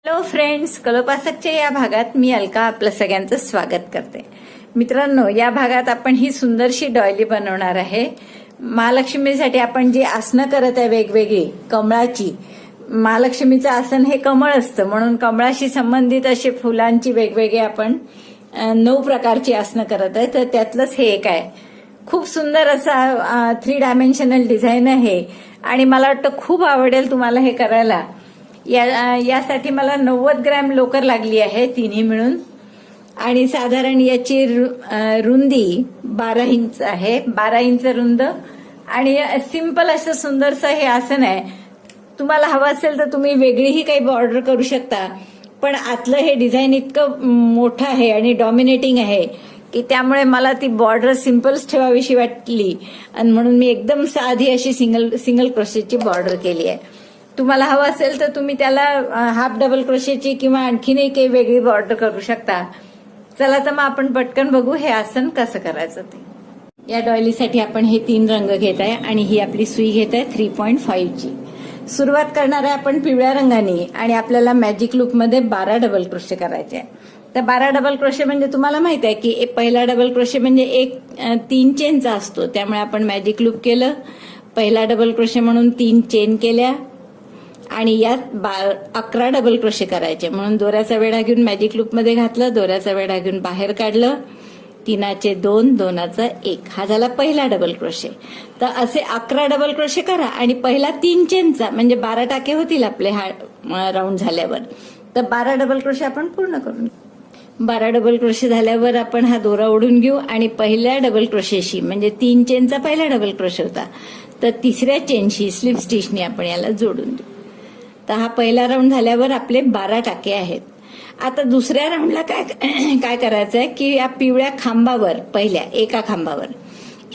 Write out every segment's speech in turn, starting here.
Hello friends, कलोपासकच्या या भागात मी अलका आपलं सगळ्यांचं स्वागत करते. मित्रांनो, या भागात आपण ही सुंदरशी डॉयली बनवणार आहे. महालक्ष्मीसाठी आपण जी आसनं करत आहे वेगवेगळी कमळाची, महालक्ष्मीचं आसन हे कमळ असतं, म्हणून कमळाशी संबंधित असे फुलांची वेगवेगळे आपण 9 प्रकारची आसनं करत आहे. तर त्यातलंच हे एक आहे. खूप सुंदर असा 3 डायमेन्शनल डिझाईन आहे आणि मला वाटतं खूप आवडेल तुम्हाला हे करायला. यासाठी मला 90 ग्रॅम लोकर लागली आहे, तिन्ही मिळून. आणि साधारण याची रुंदी 12 इंच आहे, 12 इंच रुंद. आणि सिंपल असं सुंदरसं हे आसन आहे. तुम्हाला हवं असेल तर तुम्ही वेगळीही काही बॉर्डर करू शकता, पण आतलं हे डिझाईन इतकं मोठं आहे आणि डॉमिनेटिंग आहे की त्यामुळे मला ती बॉर्डर सिंपलच ठेवावीशी वाटली आणि म्हणून मी एकदम साधी अशी सिंगल क्रोशेची बॉर्डर केली आहे. तुम्हाला हवं असेल तर तुम्ही त्याला हाफ डबल क्रोशेची किंवा आणखीनही काही वेगळी बॉर्डर करू शकता. चला तर मग आपण पटकन बघू हे आसन कसं करायचं ते. या डॉयलीसाठी आपण हे 3 रंग घेत आहे आणि ही आपली सुई घेत आहे 3.5 ची. सुरुवात करणार आहे आपण पिवळ्या रंगाने आणि आपल्याला मॅजिक लूप मध्ये 12 डबल क्रोशे करायचे आहे. तर 12 डबल क्रोशे म्हणजे तुम्हाला माहित आहे की पहिला डबल क्रोशे म्हणजे 3 चेनचा असतो, त्यामुळे आपण मॅजिक लूप केलं. पहिला डबल क्रोशे म्हणून 3 चेन केल्या आणि यात 11 डबल क्रोशे करायचे, म्हणून दोऱ्याचा वेढा घेऊन मॅजिक लूप मध्ये घातलं, दोऱ्याचा वेढा घेऊन बाहेर काढलं. 3चे 2, 2चा 1, हा झाला पहिला डबल क्रोशे. तर असे 11 डबल क्रोशे करा आणि पहिला 3 चेनचा म्हणजे 12 टाके होतील आपले हा राऊंड झाल्यावर. तर 12 डबल क्रोशे आपण पूर्ण करून 12 डबल क्रोशे झाल्यावर आपण हा दोरा ओढून घेऊ आणि पहिल्या डबल क्रोशेशी म्हणजे 3 चेनचा पहिला डबल क्रोशे होता, तर 3ऱ्या चेनशी स्लिप स्टिचने आपण याला जोडून देऊ. तर हा पहिला राऊंड झाल्यावर आपले 12 टाके आहेत. आता दुसऱ्या राऊंडला काय करायचं आहे की या पिवळ्या खांबावर, पहिल्या एका खांबावर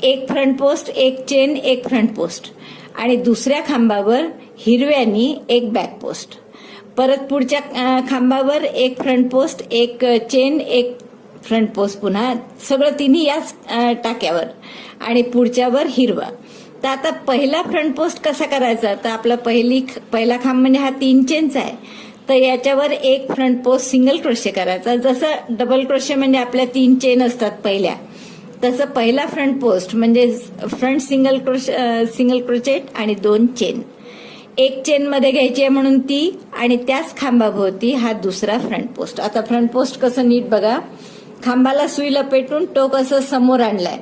1 front post, 1 chain, 1 front post आणि दुसऱ्या खांबावर हिरव्यानी 1 बॅक पोस्ट. परत पुढच्या खांबावर 1 front post, 1 chain, 1 front post, पुन्हा सगळं तिन्ही याच टाक्यावर आणि पुढच्यावर हिरवा. तर आता पहिला फ्रंट पोस्ट कसा करायचा, तर आपला पहिला खांब म्हणजे हा 3 चेनचा आहे, तर याच्यावर 1 फ्रंट पोस्ट सिंगल क्रोशे करायचा. जसं डबल क्रोशे म्हणजे आपल्या 3 चेन असतात पहिल्या, तसं पहिला फ्रंट पोस्ट म्हणजे फ्रंट सिंगल क्रोचेट आणि 2 चेन. 1 चेन मध्ये घ्यायची आहे म्हणून ती, आणि त्याच खांबाभोवती हा दुसरा फ्रंट पोस्ट. आता फ्रंट पोस्ट कसं नीट बघा, खांबाला सुई लपेटून टोक असं समोर आणलाय,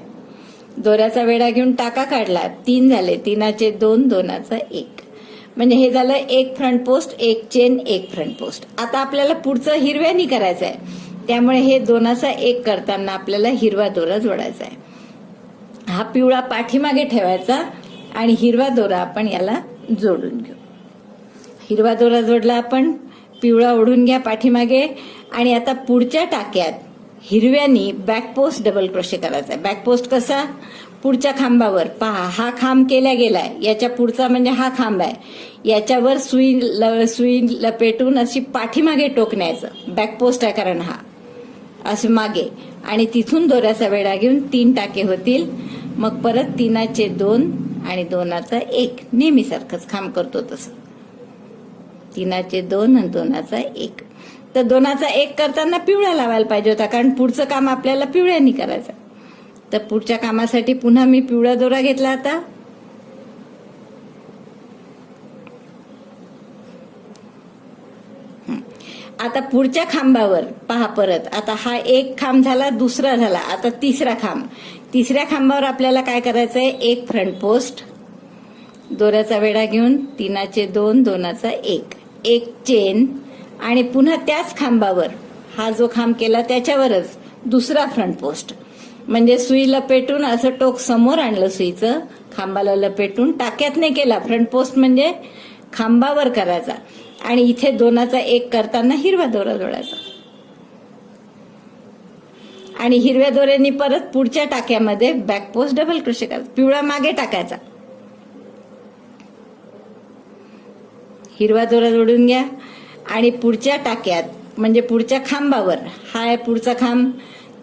दोऱ्याचा वेढा घेऊन टाका काढला, 3 झाले, 3चे 2, 2चा 1, म्हणजे हे झालं 1 front post, 1 chain, 1 front post. आता आपल्याला पुढचं हिरव्यानी करायचं आहे, त्यामुळे हे 2चा 1 करताना आपल्याला हिरवा दोरा जोडायचा आहे. हा पिवळा पाठीमागे ठेवायचा आणि हिरवा दोरा आपण याला जोडून घेऊ. हिरवा दोरा जोडला आपण, पिवळा ओढून घ्या पाठीमागे आणि आता पुढच्या टाक्यात हिरव्यानी बॅक पोस्ट डबल क्रोशे करायचा आहे. बॅक पोस्ट कसा, पुढच्या खांबावर पहा, हा खांब केला गेलाय, याच्या पुढचा म्हणजे हा खांब आहे, याच्यावर सुई लपेटून अशी पाठीमागे टोकण्याचं, बॅक पोस्ट आहे कारण हा, असे मागे, आणि तिथून दोऱ्याचा वेढा घेऊन 3 टाके होतील. मग परत 3चे 2 आणि 2चा 1, नेहमीसारखंच खांब करतो तसं, 3चे 2 आणि 2चा 1. तर 2चा 1 करताना पिवळा लावायला पाहिजे होता, कारण पुढचं काम आपल्याला पिवळ्यानी करायचं. तर पुढच्या कामासाठी पुन्हा मी पिवळा दोरा घेतला. आता पुढच्या खांबावर पहा, परत आता हा 1 खांब झाला, दुसरा झाला, आता 3रा खांब. 3ऱ्या खांबावर आपल्याला काय करायचंय, 1 फ्रंट पोस्ट, दोऱ्याचा वेढा घेऊन 3चे 2, 2चा 1, 1 चेन आणि पुन्हा त्याच खांबावर हा जो खांब केला त्याच्यावरच दुसरा फ्रंट पोस्ट, म्हणजे सुई लपेटून असं टोक समोर आणलं सुईचं, खांबाला लपेटून, टाक्यात नाही केला. फ्रंट पोस्ट म्हणजे खांबावर करायचा आणि इथे 2चा 1 करताना हिरवा दोरा जोडायचा आणि हिरव्या दोऱ्याने परत पुढच्या टाक्यामध्ये बॅक पोस्ट डबल क्रोशे करायचा, पिवळा मागे टाकायचा, हिरवा दोरा जोडून घ्या आणि पुढच्या टाक्यात म्हणजे पुढच्या खांबावर, हा आहे पुढचा खांब,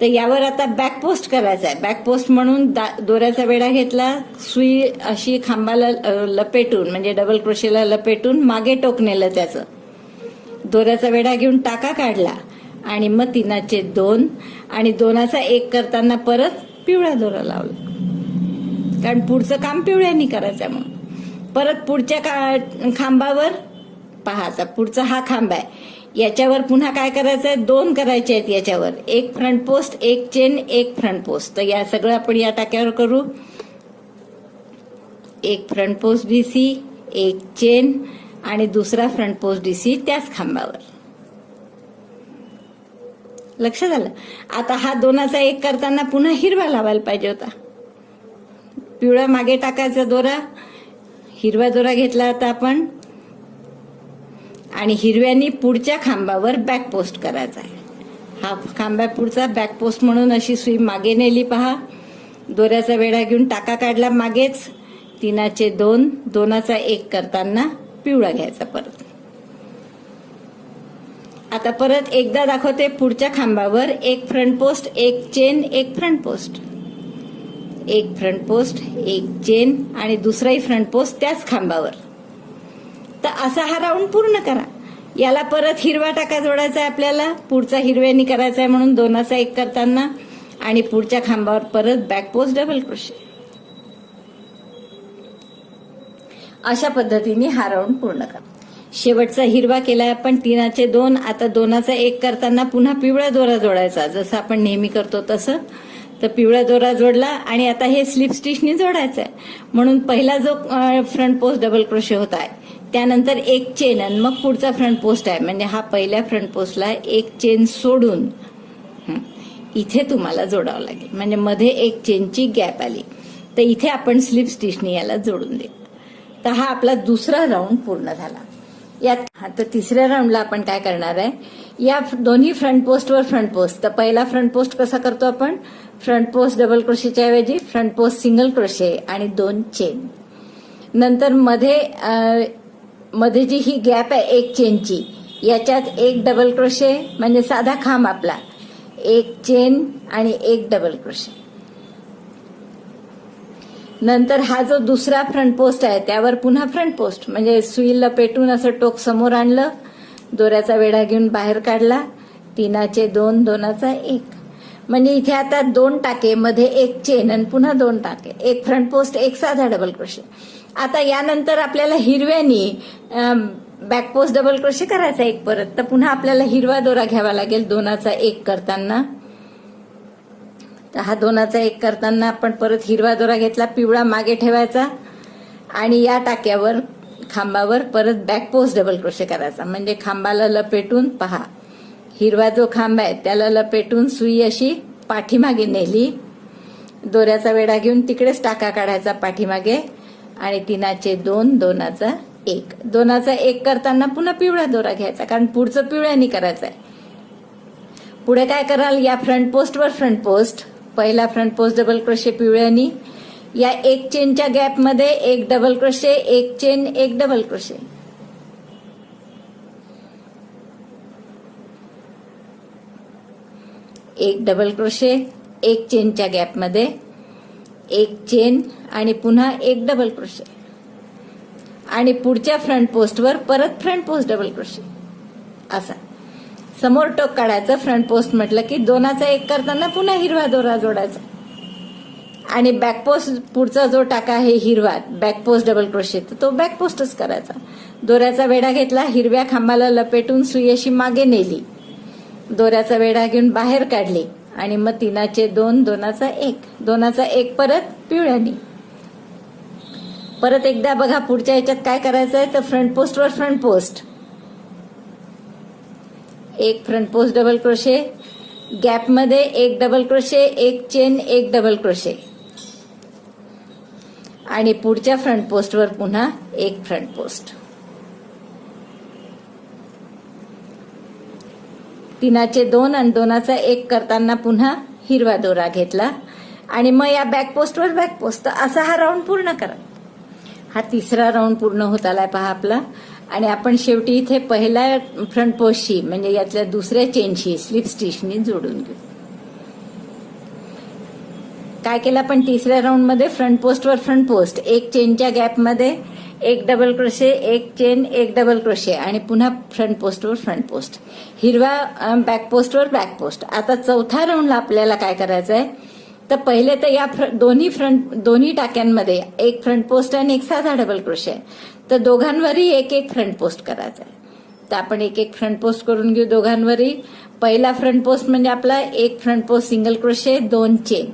तर यावर आता बॅक पोस्ट करायचा आहे. बॅक पोस्ट म्हणून दोऱ्याचा वेढा घेतला, सुई अशी खांबाला लपेटून म्हणजे डबल क्रोशेला लपेटून मागे टोक नेलं त्याचं, दोऱ्याचा वेढा घेऊन टाका काढला आणि मग 3चे 2 आणि 2चा 1 करताना परत पिवळा दोरा लावला, कारण पुढचं काम पिवळ्यानी करायचं म्हणून. परत पुढच्या खांबावर पहा, आता पुढचा हा खांब आहे, याच्यावर पुन्हा काय करायचंय, 2 करायचे आहेत याच्यावर, एक फ्रंट पोस्ट, एक चेन, एक फ्रंट पोस्ट. तर या सगळं आपण या टाक्यावर करू. एक फ्रंट पोस्ट डीसी, एक चेन आणि दुसरा फ्रंट पोस्ट डीसी त्याच खांबावर. लक्षात आलं. आता हा 2चा 1 करताना पुन्हा हिरवा लावायला पाहिजे होता. पिवळा मागे टाकायचा दोरा, हिरवा दोरा घेतला होता आपण आणि हिरव्यानी पुढच्या खांबावर बॅक पोस्ट करायचा आहे. हा खांबा पुढचा बॅक पोस्ट म्हणून अशी सुई मागे नेली पहा. दोऱ्याचा वेढा घेऊन टाका काढला मागेच, 3चे 2, 2चा 1 करताना पिवळा घ्यायचा परत. आता परत एकदा दाखवते. पुढच्या खांबावर एक फ्रंट पोस्ट, एक चेन, एक फ्रंट पोस्ट, एक फ्रंट पोस्ट, एक चेन आणि दुसराही फ्रंट पोस्ट त्याच खांबावर. तर असा हा राऊंड पूर्ण करा. याला परत हिरवा टाका जोडायचा आहे आपल्याला, पुढचा हिरव्यानी करायचा आहे म्हणून 2चा 1 करताना आणि पुढच्या खांबावर परत बॅक पोस्ट डबल क्रोशे. अशा पद्धतीने हा राऊंड पूर्ण करा. शेवटचा हिरवा केलाय आपण 3चे 2. आता 2चा 1 करताना पुन्हा पिवळा दोरा जोडायचा, जसं आपण नेहमी करतो तसं. तर पिवळा दोरा जोडला आणि आता हे स्लिप स्टिचने जोडायचं आहे म्हणून पहिला जो फ्रंट पोस्ट डबल क्रोशे होत आहे, त्यानंतर एक चेन आणि मग पुढचा फ्रंट पोस्ट आहे. म्हणजे हा पहिल्या फ्रंट पोस्टला एक चेन सोडून इथे तुम्हाला जोडावं लागेल, म्हणजे मध्ये एक चेनची गॅप आली तर इथे आपण स्लिप स्टिचने याला जोडून देऊ. तर हा आपला दुसरा राऊंड पूर्ण झाला. यात आता तिसऱ्या राऊंडला आपण काय करणार आहे, या दोन्ही फ्रंट पोस्टवर फ्रंट पोस्ट. तर पहिला फ्रंट पोस्ट कसा करतो आपण, फ्रंट पोस्ट डबल क्रोशेच्या ऐवजी फ्रंट पोस्ट सिंगल क्रोशे आणि 2 चेन. नंतर मध्ये जी ही गॅप आहे एक चेनची, याच्यात एक डबल क्रोशे म्हणजे साधा खांब आपला, एक चेन आणि एक डबल क्रोशे. नंतर हा जो दुसरा फ्रंट पोस्ट आहे त्यावर पुन्हा फ्रंट पोस्ट म्हणजे सुई लपेटून असं टोक समोर आणलं, दोऱ्याचा वेढा घेऊन बाहेर काढला, 3चे 2, 2चा 1. म्हणजे इथे आता 2 टाके, मध्ये एक चेन आणि पुन्हा 2 टाके, एक फ्रंट पोस्ट, एक साधा डबल क्रोशे. आता यानंतर आपल्याला हिरव्यानी बॅक पोस्ट डबल क्रोशे करायचा एक परत. तर पुन्हा आपल्याला हिरवा दोरा घ्यावा लागेल 2चा 1 करताना. तर हा 2चा 1 करताना आपण परत हिरवा दोरा घेतला, पिवळा मागे ठेवायचा आणि या टाक्यावर खांबावर परत बॅक पोस्ट डबल क्रोशे करायचा. म्हणजे खांबाला लपेटून पहा, हिरवा जो खांब आहे त्याला लपेटून सुई अशी पाठीमागे नेली, दोऱ्याचा वेढा घेऊन तिकडेच टाका काढायचा पाठीमागे आणि 3चे 2, 2चा 1. 2चा 1 करताना पुन्हा पिवळा दोरा घ्यायचा, कारण पुढचं पिवळ्यानी करायचं आहे. पुढे काय कराल, या फ्रंट पोस्टवर फ्रंट पोस्ट, पहिला फ्रंट पोस्ट डबल क्रोशे पिवळ्यानी, या एक चेनच्या गॅप मध्ये एक डबल क्रोशे, एक चेन, एक डबल क्रोशे. एक डबल क्रोशे, एक चेनच्या गॅप मध्ये एक चेन आणि पुन्हा एक डबल क्रोशे आणि पुढच्या फ्रंट पोस्टवर परत फ्रंट पोस्ट डबल क्रोशे. असा समोर टोक काढायचं. फ्रंट पोस्ट म्हटलं की 2चा 1 करताना पुन्हा हिरवा दोरा जोडायचा आणि बॅक पोस्ट पुढचा जो टाका आहे हिरवा बॅक पोस्ट डबल क्रोशे, तो बॅक पोस्टच करायचा. दोऱ्याचा वेढा घेतला, हिरव्या खांबाला लपेटून सुई अशी मागे नेली, दोऱ्याचा वेढा घेऊन बाहेर काढली आणि मग 3चे 2, 2चा 1, 2चा 1 परत पिवळ्यानी. परत एकदा बघा पुढच्या याच्यात काय करायचं आहे, तर फ्रंट पोस्टवर फ्रंट पोस्ट, एक front post double crochet, gap मध्ये एक डबल क्रोशे, एक चेन, एक डबल क्रोशे आणि पुढच्या फ्रंट पोस्टवर पुन्हा एक फ्रंट पोस्ट. 3चे 2 आणि 2चा 1 करताना पुन्हा हिरवा दोरा घेतला आणि मग या बॅक पोस्टवर बॅक पोस्ट. असा हा राऊंड पूर्ण करा. हा तिसरा राऊंड पूर्ण होत आलाय पहा आपला. आणि आपण शेवटी इथे पहिल्या फ्रंट पोस्टशी म्हणजे यातल्या दुसऱ्या चेनशी स्लिप स्टिचनी जोडून घेऊ. काय केलं आपण तिसऱ्या राऊंड मध्ये, फ्रंट पोस्टवर फ्रंट पोस्ट, एक चेनच्या गॅप मध्ये एक डबल क्रोशे, एक चेन, एक डबल क्रोशे आणि पुन्हा फ्रंट पोस्टवर फ्रंट पोस्ट, हिरवा बॅक पोस्टवर बॅक पोस्ट. आता चौथा राऊंडला आपल्याला काय करायचं आहे, तर पहिले तर या दोन्ही टाक्यांमध्ये एक फ्रंट पोस्ट आणि एक साधा डबल क्रोशे आहे, तर दोघांवरही एक एक फ्रंट पोस्ट करायचा आहे. तर आपण एक एक फ्रंट पोस्ट करून घेऊ दोघांवरही. पहिला फ्रंट पोस्ट म्हणजे आपला एक front post single crochet, 2 chain.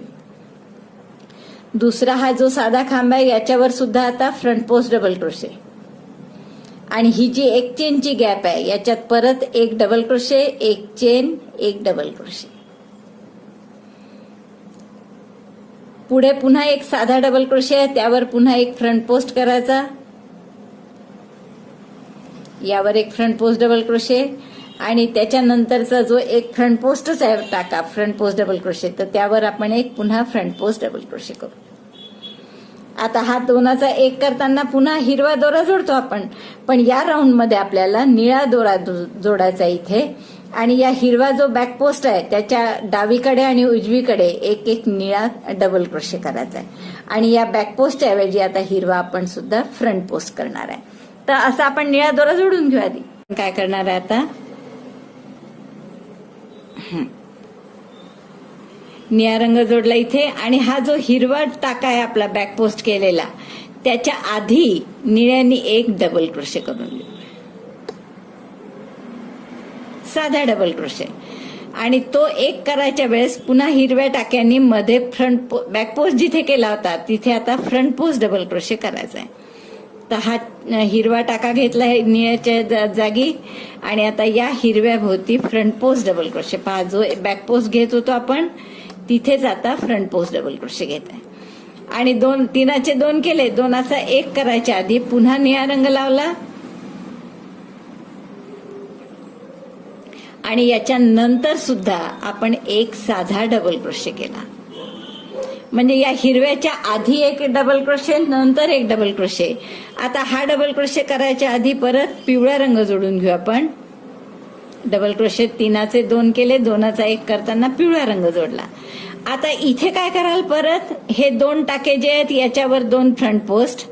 दुसरा हा जो साधा खांब आहे याच्यावर सुद्धा आता फ्रंट पोस्ट डबल क्रोशे आणि ही जी एक चेनची गॅप आहे याच्यात परत एक डबल क्रोशे, एक चेन, एक डबल क्रोशे. पुढे पुन्हा एक साधा डबल क्रोशे आहे, त्यावर पुन्हा एक फ्रंट पोस्ट करायचा, यावर एक फ्रंट पोस्ट डबल क्रोशे आणि त्याच्यानंतरचा जो एक फ्रंट पोस्टच आहे टाका फ्रंट पोस्ट डबल क्रोशे, तर त्यावर आपण एक पुन्हा फ्रंट पोस्ट डबल क्रोशे करू. आता हा दोनाचा एक करताना पुन्हा हिरवा दोरा जोडतो आपण, पण या राऊंड मध्ये आपल्याला निळा दोरा जोडायचा इथे. आणि या हिरवा जो बॅक पोस्ट आहे त्याच्या डावीकडे आणि उजवीकडे एक एक निळा डबल क्रोशे करायचा आहे आणि या बॅक पोस्ट ऐवजी आता हिरवा आपण सुद्धा फ्रंट पोस्ट करणार आहे. तर असं आपण निळा दोरा जोडून घेऊ. आधी काय करणार आहे, आता निळा रंग जोडला इथे आणि हा जो हिरवा टाका आहे आपला बॅक पोस्ट केलेला त्याच्या आधी निळ्यानी एक डबल क्रोशे करून घेऊ, साधा डबल क्रोशे. आणि तो एक करायच्या वेळेस पुन्हा हिरव्या टाक्यांनी मध्ये बॅक पोस्ट जिथे केला होता तिथे आता फ्रंट पोस्ट डबल क्रोशे करायचा आहे. तर हा हिरवा टाका घेतला आहे निळ्याच्या जागी आणि आता या हिरव्या भोवती फ्रंट पोस्ट डबल क्रोशे. पहा, जो बॅक पोस्ट घेत होतो आपण तिथेच आता फ्रंट पोस्ट डबल क्रोशे घेत आहे. आणि तीनाचे 2 केले, दोनाचा एक करायच्या आधी पुन्हा निळा रंग लावला आणि याच्या नंतर सुद्धा आपण एक साधा डबल क्रोशे केला. म्हणजे या हिरव्याच्या आधी एक डबल क्रोशे, नंतर एक डबल क्रोशे. आता हा डबल क्रोशे करायच्या आधी परत पिवळा रंग जोडून घेऊ आपण. डबल क्रोशे तीनाचे 2 केले, दोनाचा एक करताना पिवळा रंग जोडला. आता इथे काय कराल, परत हे 2 टाके जे आहेत याच्यावर 2 फ्रंट पोस्ट,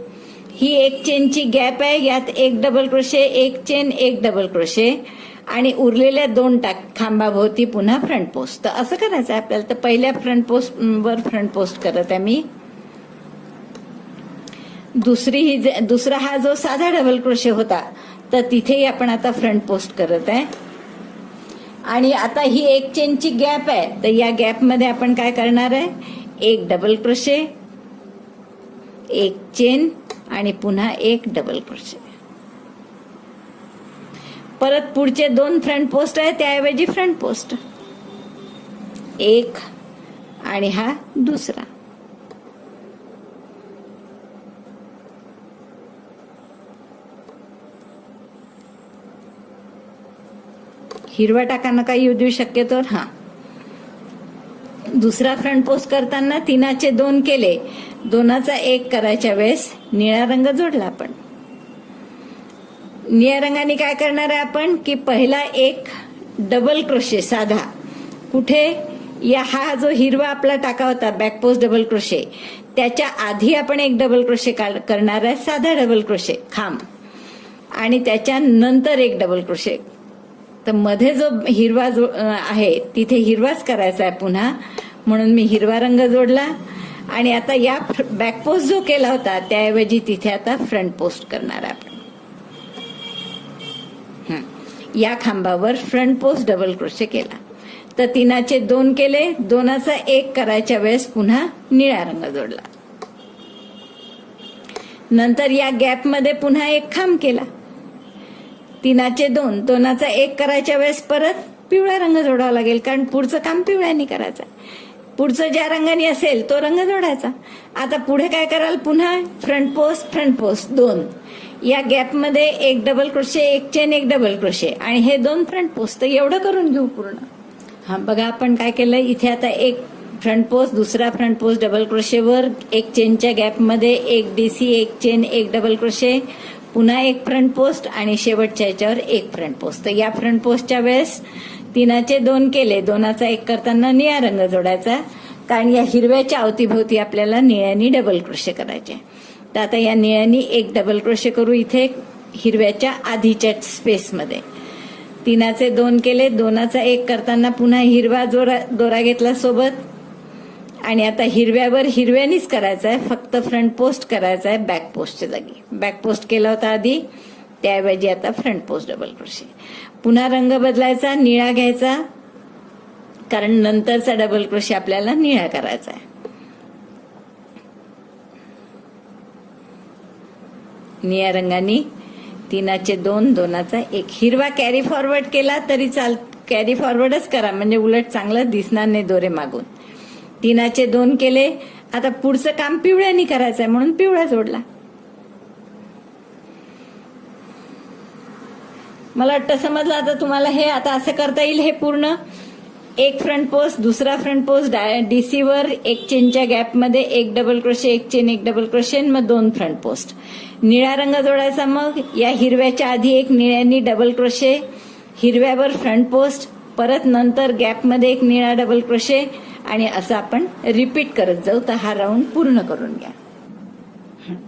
ही एक चेनची गॅप आहे, यात एक डबल क्रोशे, एक चेन, एक डबल क्रोशे आणि उरलेल्या 2 खांबाभोवती पुन्हा फ्रंट पोस्ट. तर असं करायचं आहे आपल्याला. तर पहिल्या फ्रंट पोस्ट वर फ्रंट पोस्ट करत आहे मी. दुसरा हा जो साधा डबल क्रोशे होता तर तिथेही आपण आता फ्रंट पोस्ट करत आहे. आणि आता ही एक चेनची गॅप आहे, तर या गॅप मध्ये आपण काय करणार आहे, एक डबल क्रोशे, एक चेन आणि पुन्हा एक डबल क्रोशे. परत पुढचे 2 फ्रंट पोस्ट आहे त्याऐवजी फ्रंट पोस्ट एक आणि हा दुसरा. हिरवा टाका नका येऊ देऊ शक्यतो. हा दुसरा फ्रंट पोस्ट करताना तीनाचे 2 केले, दोनाचा एक करायच्या वेळेस निळा रंग जोडला आपण. निळ्या रंगाने काय करणार आहे आपण की पहिला एक डबल क्रोशे साधा, कुठे या हा जो हिरवा आपला टाका होता बॅक पोस्ट डबल क्रोशे त्याच्या आधी आपण एक डबल क्रोशे करणार आहे, साधा डबल क्रोशे खांब आणि त्याच्या नंतर एक डबल क्रोशे. तर मध्ये जो हिरवा आहे तिथे हिरवाच करायचा आहे पुन्हा, म्हणून मी हिरवा रंग जोडला. आणि आता या बॅक पोस्ट जो केला होता त्याऐवजी तिथे आता फ्रंट पोस्ट करणार आहे आपण. या खांबावर फ्रंट पोस्ट डबल क्रोशे केला, तर तीनाचे 2 केले, दोनाचा एक करायच्या वेळेस पुन्हा निळा रंग जोडला. नंतर या गॅप मध्ये पुन्हा एक खांब केला, तीनाचे 2, दोनाचा एक करायच्या वेळेस परत पिवळा रंग जोडावा लागेल, कारण पुढचं काम पिवळ्याने करायचं. पुढचं ज्या रंगाने असेल तो रंग जोडायचा. आता पुढे काय कराल, पुन्हा फ्रंट पोस्ट 2, या गॅप मध्ये एक डबल क्रोशे, एक चेन, एक डबल क्रोशे आणि हे 2 फ्रंट पोस्ट. तर एवढं करून घेऊ पूर्ण. हा बघा आपण काय केलं इथे. आता एक फ्रंट पोस्ट, दुसरा फ्रंट पोस्ट डबल क्रोशेवर, एक चेनच्या गॅप मध्ये एक डीसी, एक चेन, एक डबल क्रोशे, पुन्हा एक फ्रंट पोस्ट आणि शेवटच्या याच्यावर एक फ्रंट पोस्ट. तर या फ्रंट पोस्टच्या वेळेस तीनाचे 2 केले, दोनाचा एक करताना निळा रंग जोडायचा, कारण या हिरव्याच्या अवतीभोवती आपल्याला निळ्यानी डबल क्रोशे करायचे. तर आता या निळ्यानी एक डबल क्रोशे करू इथे हिरव्याच्या आधीच्या स्पेसमध्ये. 3चे 2 केले, 2चा 1 करताना पुन्हा हिरवा दोरा घेतला सोबत. आणि आता हिरव्यावर हिरव्यानीच करायचं आहे, फक्त फ्रंट पोस्ट करायचा आहे बॅक पोस्टच्या जागी. बॅक पोस्ट केला होता आधी, त्याऐवजी आता फ्रंट पोस्ट डबल क्रोशे. पुन्हा रंग बदलायचा, निळा घ्यायचा, कारण नंतरचा डबल क्रोशे आपल्याला निळा करायचा आहे. निळ्या रंगाने 3चे 2, 2चा 1. हिरवा कॅरी फॉरवर्ड केला तरी कॅरी फॉरवर्डच करा, म्हणजे उलट चांगलं दिसणार नाही दोरे मागून. 3चे 2 केले, आता पुढचं काम पिवळ्यानी करायचंय म्हणून पिवळा जोडला. मला वाटतं समजलं आता तुम्हाला. हे आता असं करता येईल. हे पूर्ण एक फ्रंट पोस्ट, दुसरा फ्रंट पोस्ट डीसी वर, एक चेनच्या गॅपमध्ये एक डबल क्रोशे, एक चेन, एक डबल क्रोशे, मग 2 फ्रंट पोस्ट. निळा रंग जोडायचा, मग या हिरव्याच्या आधी एक निळ्यानी डबल क्रोशे, हिरव्यावर फ्रंट पोस्ट, परत नंतर गॅपमध्ये एक निळा डबल क्रोशे, आणि असं आपण रिपीट करत जाऊ. तर हा राऊंड पूर्ण करून घ्या.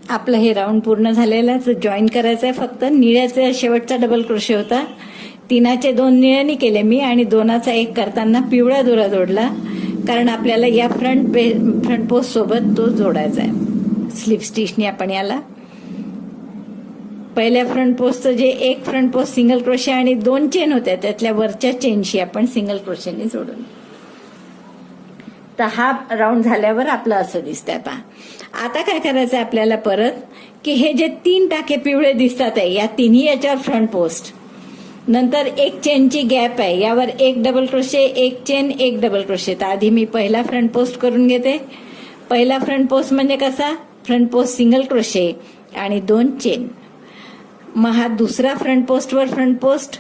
आपलं हे राऊंड पूर्ण झालेलं. जॉईन करायचं आहे फक्त. निळ्याचा शेवटचा डबल क्रोशे होता, 3चे 2 निळ्यानी केले मी, आणि 2चा 1 करताना पिवळा दोरा जोडला, कारण आपल्याला या फ्रंट पोस्ट सोबत तो जोडायचा आहे. स्लिप स्टिचनी आपण याला पहिल्या फ्रंट पोस्टचं जे एक फ्रंट पोस्ट सिंगल क्रोशे आणि 2 चेन होत्या, त्यातल्या वरच्या चेनशी आपण सिंगल क्रोशेने जोडून. तर हा राऊंड झाल्यावर आपलं असं दिसतंय पहा. आता काय करायचं आहे आपल्याला परत, की हे जे 3 टाके पिवळे दिसतात आहे, या तिन्ही याच्यावर फ्रंट पोस्ट, नंतर एक चेनची गॅप आहे, यावर एक डबल क्रोशे, एक चेन, एक डबल क्रोशे. तर आधी मी पहिला फ्रंट पोस्ट करून घेते. पहिला फ्रंट पोस्ट म्हणजे कसा, फ्रंट पोस्ट सिंगल क्रोशे आणि 2 चेन. मग हा दुसरा फ्रंट पोस्टवर फ्रंट पोस्ट,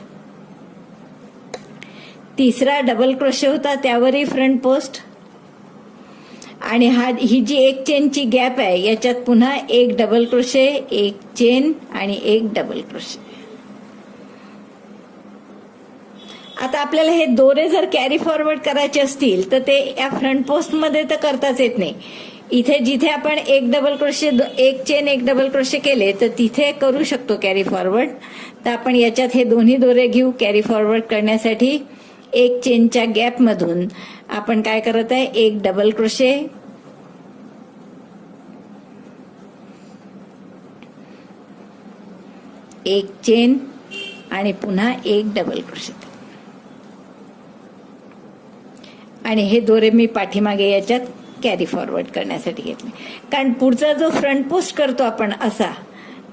तिसरा डबल क्रोशे होता त्यावरही फ्रंट पोस्ट, आणि ही जी एक चेनची गॅप आहे याच्यात पुन्हा एक डबल क्रोशे, एक चेन आणि एक डबल क्रोशे. आता आपल्याला हे दोरे जर कॅरी फॉरवर्ड करायचे असतील तर ते या फ्रंट पोस्ट मध्ये तर करताच येत नाही. इथे जिथे आपण एक डबल क्रोशे, एक चेन, एक डबल क्रोशे केले तर तिथे करू शकतो कॅरी फॉरवर्ड. तर आपण याच्यात हे दोन्ही दोरे घेऊ कॅरी फॉरवर्ड करण्यासाठी. एक चेनच्या गॅप मधून आपण काय करत आहे, एक डबल क्रोशे, एक चेन आणि पुन्हा एक डबल क्रोशे. आणि हे दोरे मी पाठीमागे याच्यात कॅरी फॉरवर्ड करण्यासाठी घेतले, कारण पुढचा जो फ्रंट पोस्ट करतो आपण असा,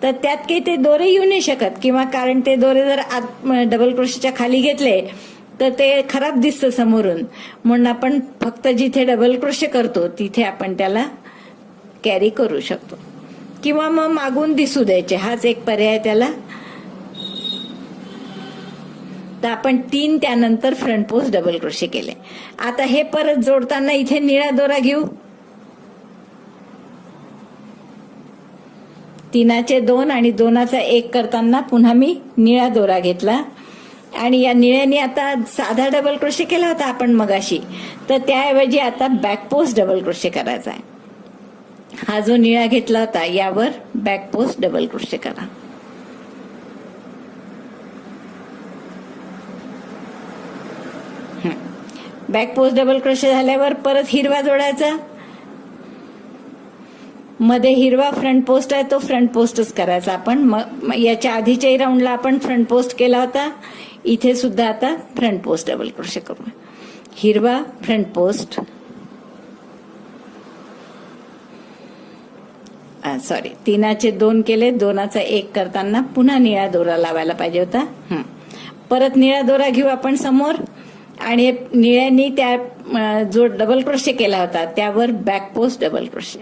तर त्यात काही ते दोरे येऊ नाही शकत, किंवा कारण ते दोरे जर डबल क्रोशेच्या खाली घेतले तर ते खराब दिसतं समोरून. म्हणून आपण फक्त जिथे डबल क्रोशे करतो तिथे आपण त्याला कॅरी करू शकतो, किंवा मग मागून दिसू द्यायचे, हाच एक पर्याय त्याला. तर आपण 3 त्यानंतर फ्रंट पोस्ट डबल क्रोशे केले. आता हे परत जोडताना इथे निळा दोरा घेऊ. 3चे 2 आणि 2चा 1 करताना पुन्हा मी निळा दोरा घेतला, आणि या निळ्याने आता साधा डबल क्रोशे केला होता आपण मगाशी, तर त्याऐवजी आता बॅक पोस्ट डबल क्रोशे करायचा आहे. हा जो निळा घेतला होता यावर बॅक पोस्ट डबल क्रोशे करा. बॅक पोस्ट डबल क्रोशे झाल्यावर परत हिरवा जोडायचा. मध्ये हिरवा फ्रंट पोस्ट आहे तो फ्रंट पोस्टच करायचा आपण. मग याच्या आधीच्याही राऊंडला आपण फ्रंट पोस्ट केला होता, इथे सुद्धा आता फ्रंट पोस्ट डबल क्रोशे करू. हिरवा फ्रंट पोस्ट, सॉरी 3चे 2 केले, 2चा 1 करताना पुन्हा निळा दोरा लावायला पाहिजे होता. परत निळा दोरा घेऊ आपण समोर, आणि निळ्यानी त्या जो डबल क्रोशे केला होता त्यावर बॅक पोस्ट डबल क्रोशे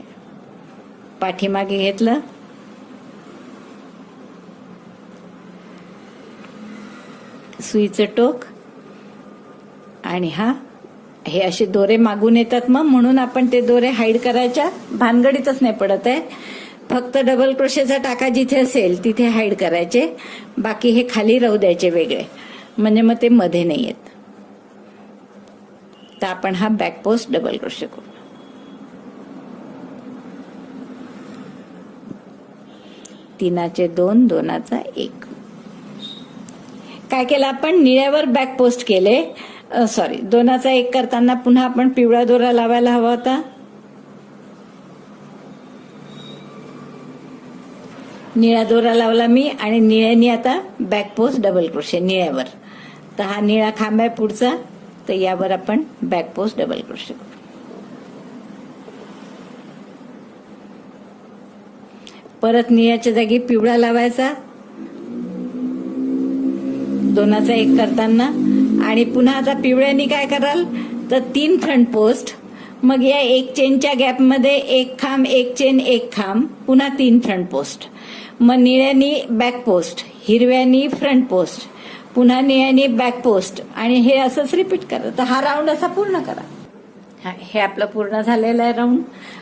पाठीमागे घेतलं. सुईचं टोक, आणि हे असे दोरे मागून येतात, मग म्हणून आपण ते दोरे हाईड करायच्या भानगडीतच नाही पडत आहे. फक्त डबल क्रोशेचा टाका जिथे असेल तिथे हाईड करायचे, बाकी हे खाली राहू द्यायचे वेगळे, म्हणजे मग ते मध्ये नाही येत. तर आपण हा बॅक पोस्ट डबल क्रोशे करू. 3चे 2 2चा 1. काय केलं आपण, निळ्यावर बॅक पोस्ट केले, सॉरी 2चा 1 करताना पुन्हा आपण पिवळा दोरा लावायला हवा होता. निळा दोरा लावला मी आणि निळ्यानी आता बॅक पोस्ट डबल क्रोशे निळ्यावर. तर हा निळा खांब आहे पुढचा, तर यावर आपण बॅक पोस्ट डबल क्रोशे करू. परत निळ्याच्या जागी पिवळा लावायचा 2चा 1 करताना आणि पुन्हा आता पिवळ्यानी काय कराल तर 3 फ्रंट पोस्ट, मग या 1 चेनच्या गॅपमध्ये 1 खांब 1 चेन 1 खांब, पुन्हा 3 फ्रंट पोस्ट. मग निळ्यानी बॅक पोस्ट, हिरव्यानी फ्रंट पोस्ट, पुन्हा निळ्यानी बॅक पोस्ट आणि हे असंच रिपीट करा. तर हा राऊंड असा पूर्ण करा. हे आपलं पूर्ण झालेलं आहे राऊंड.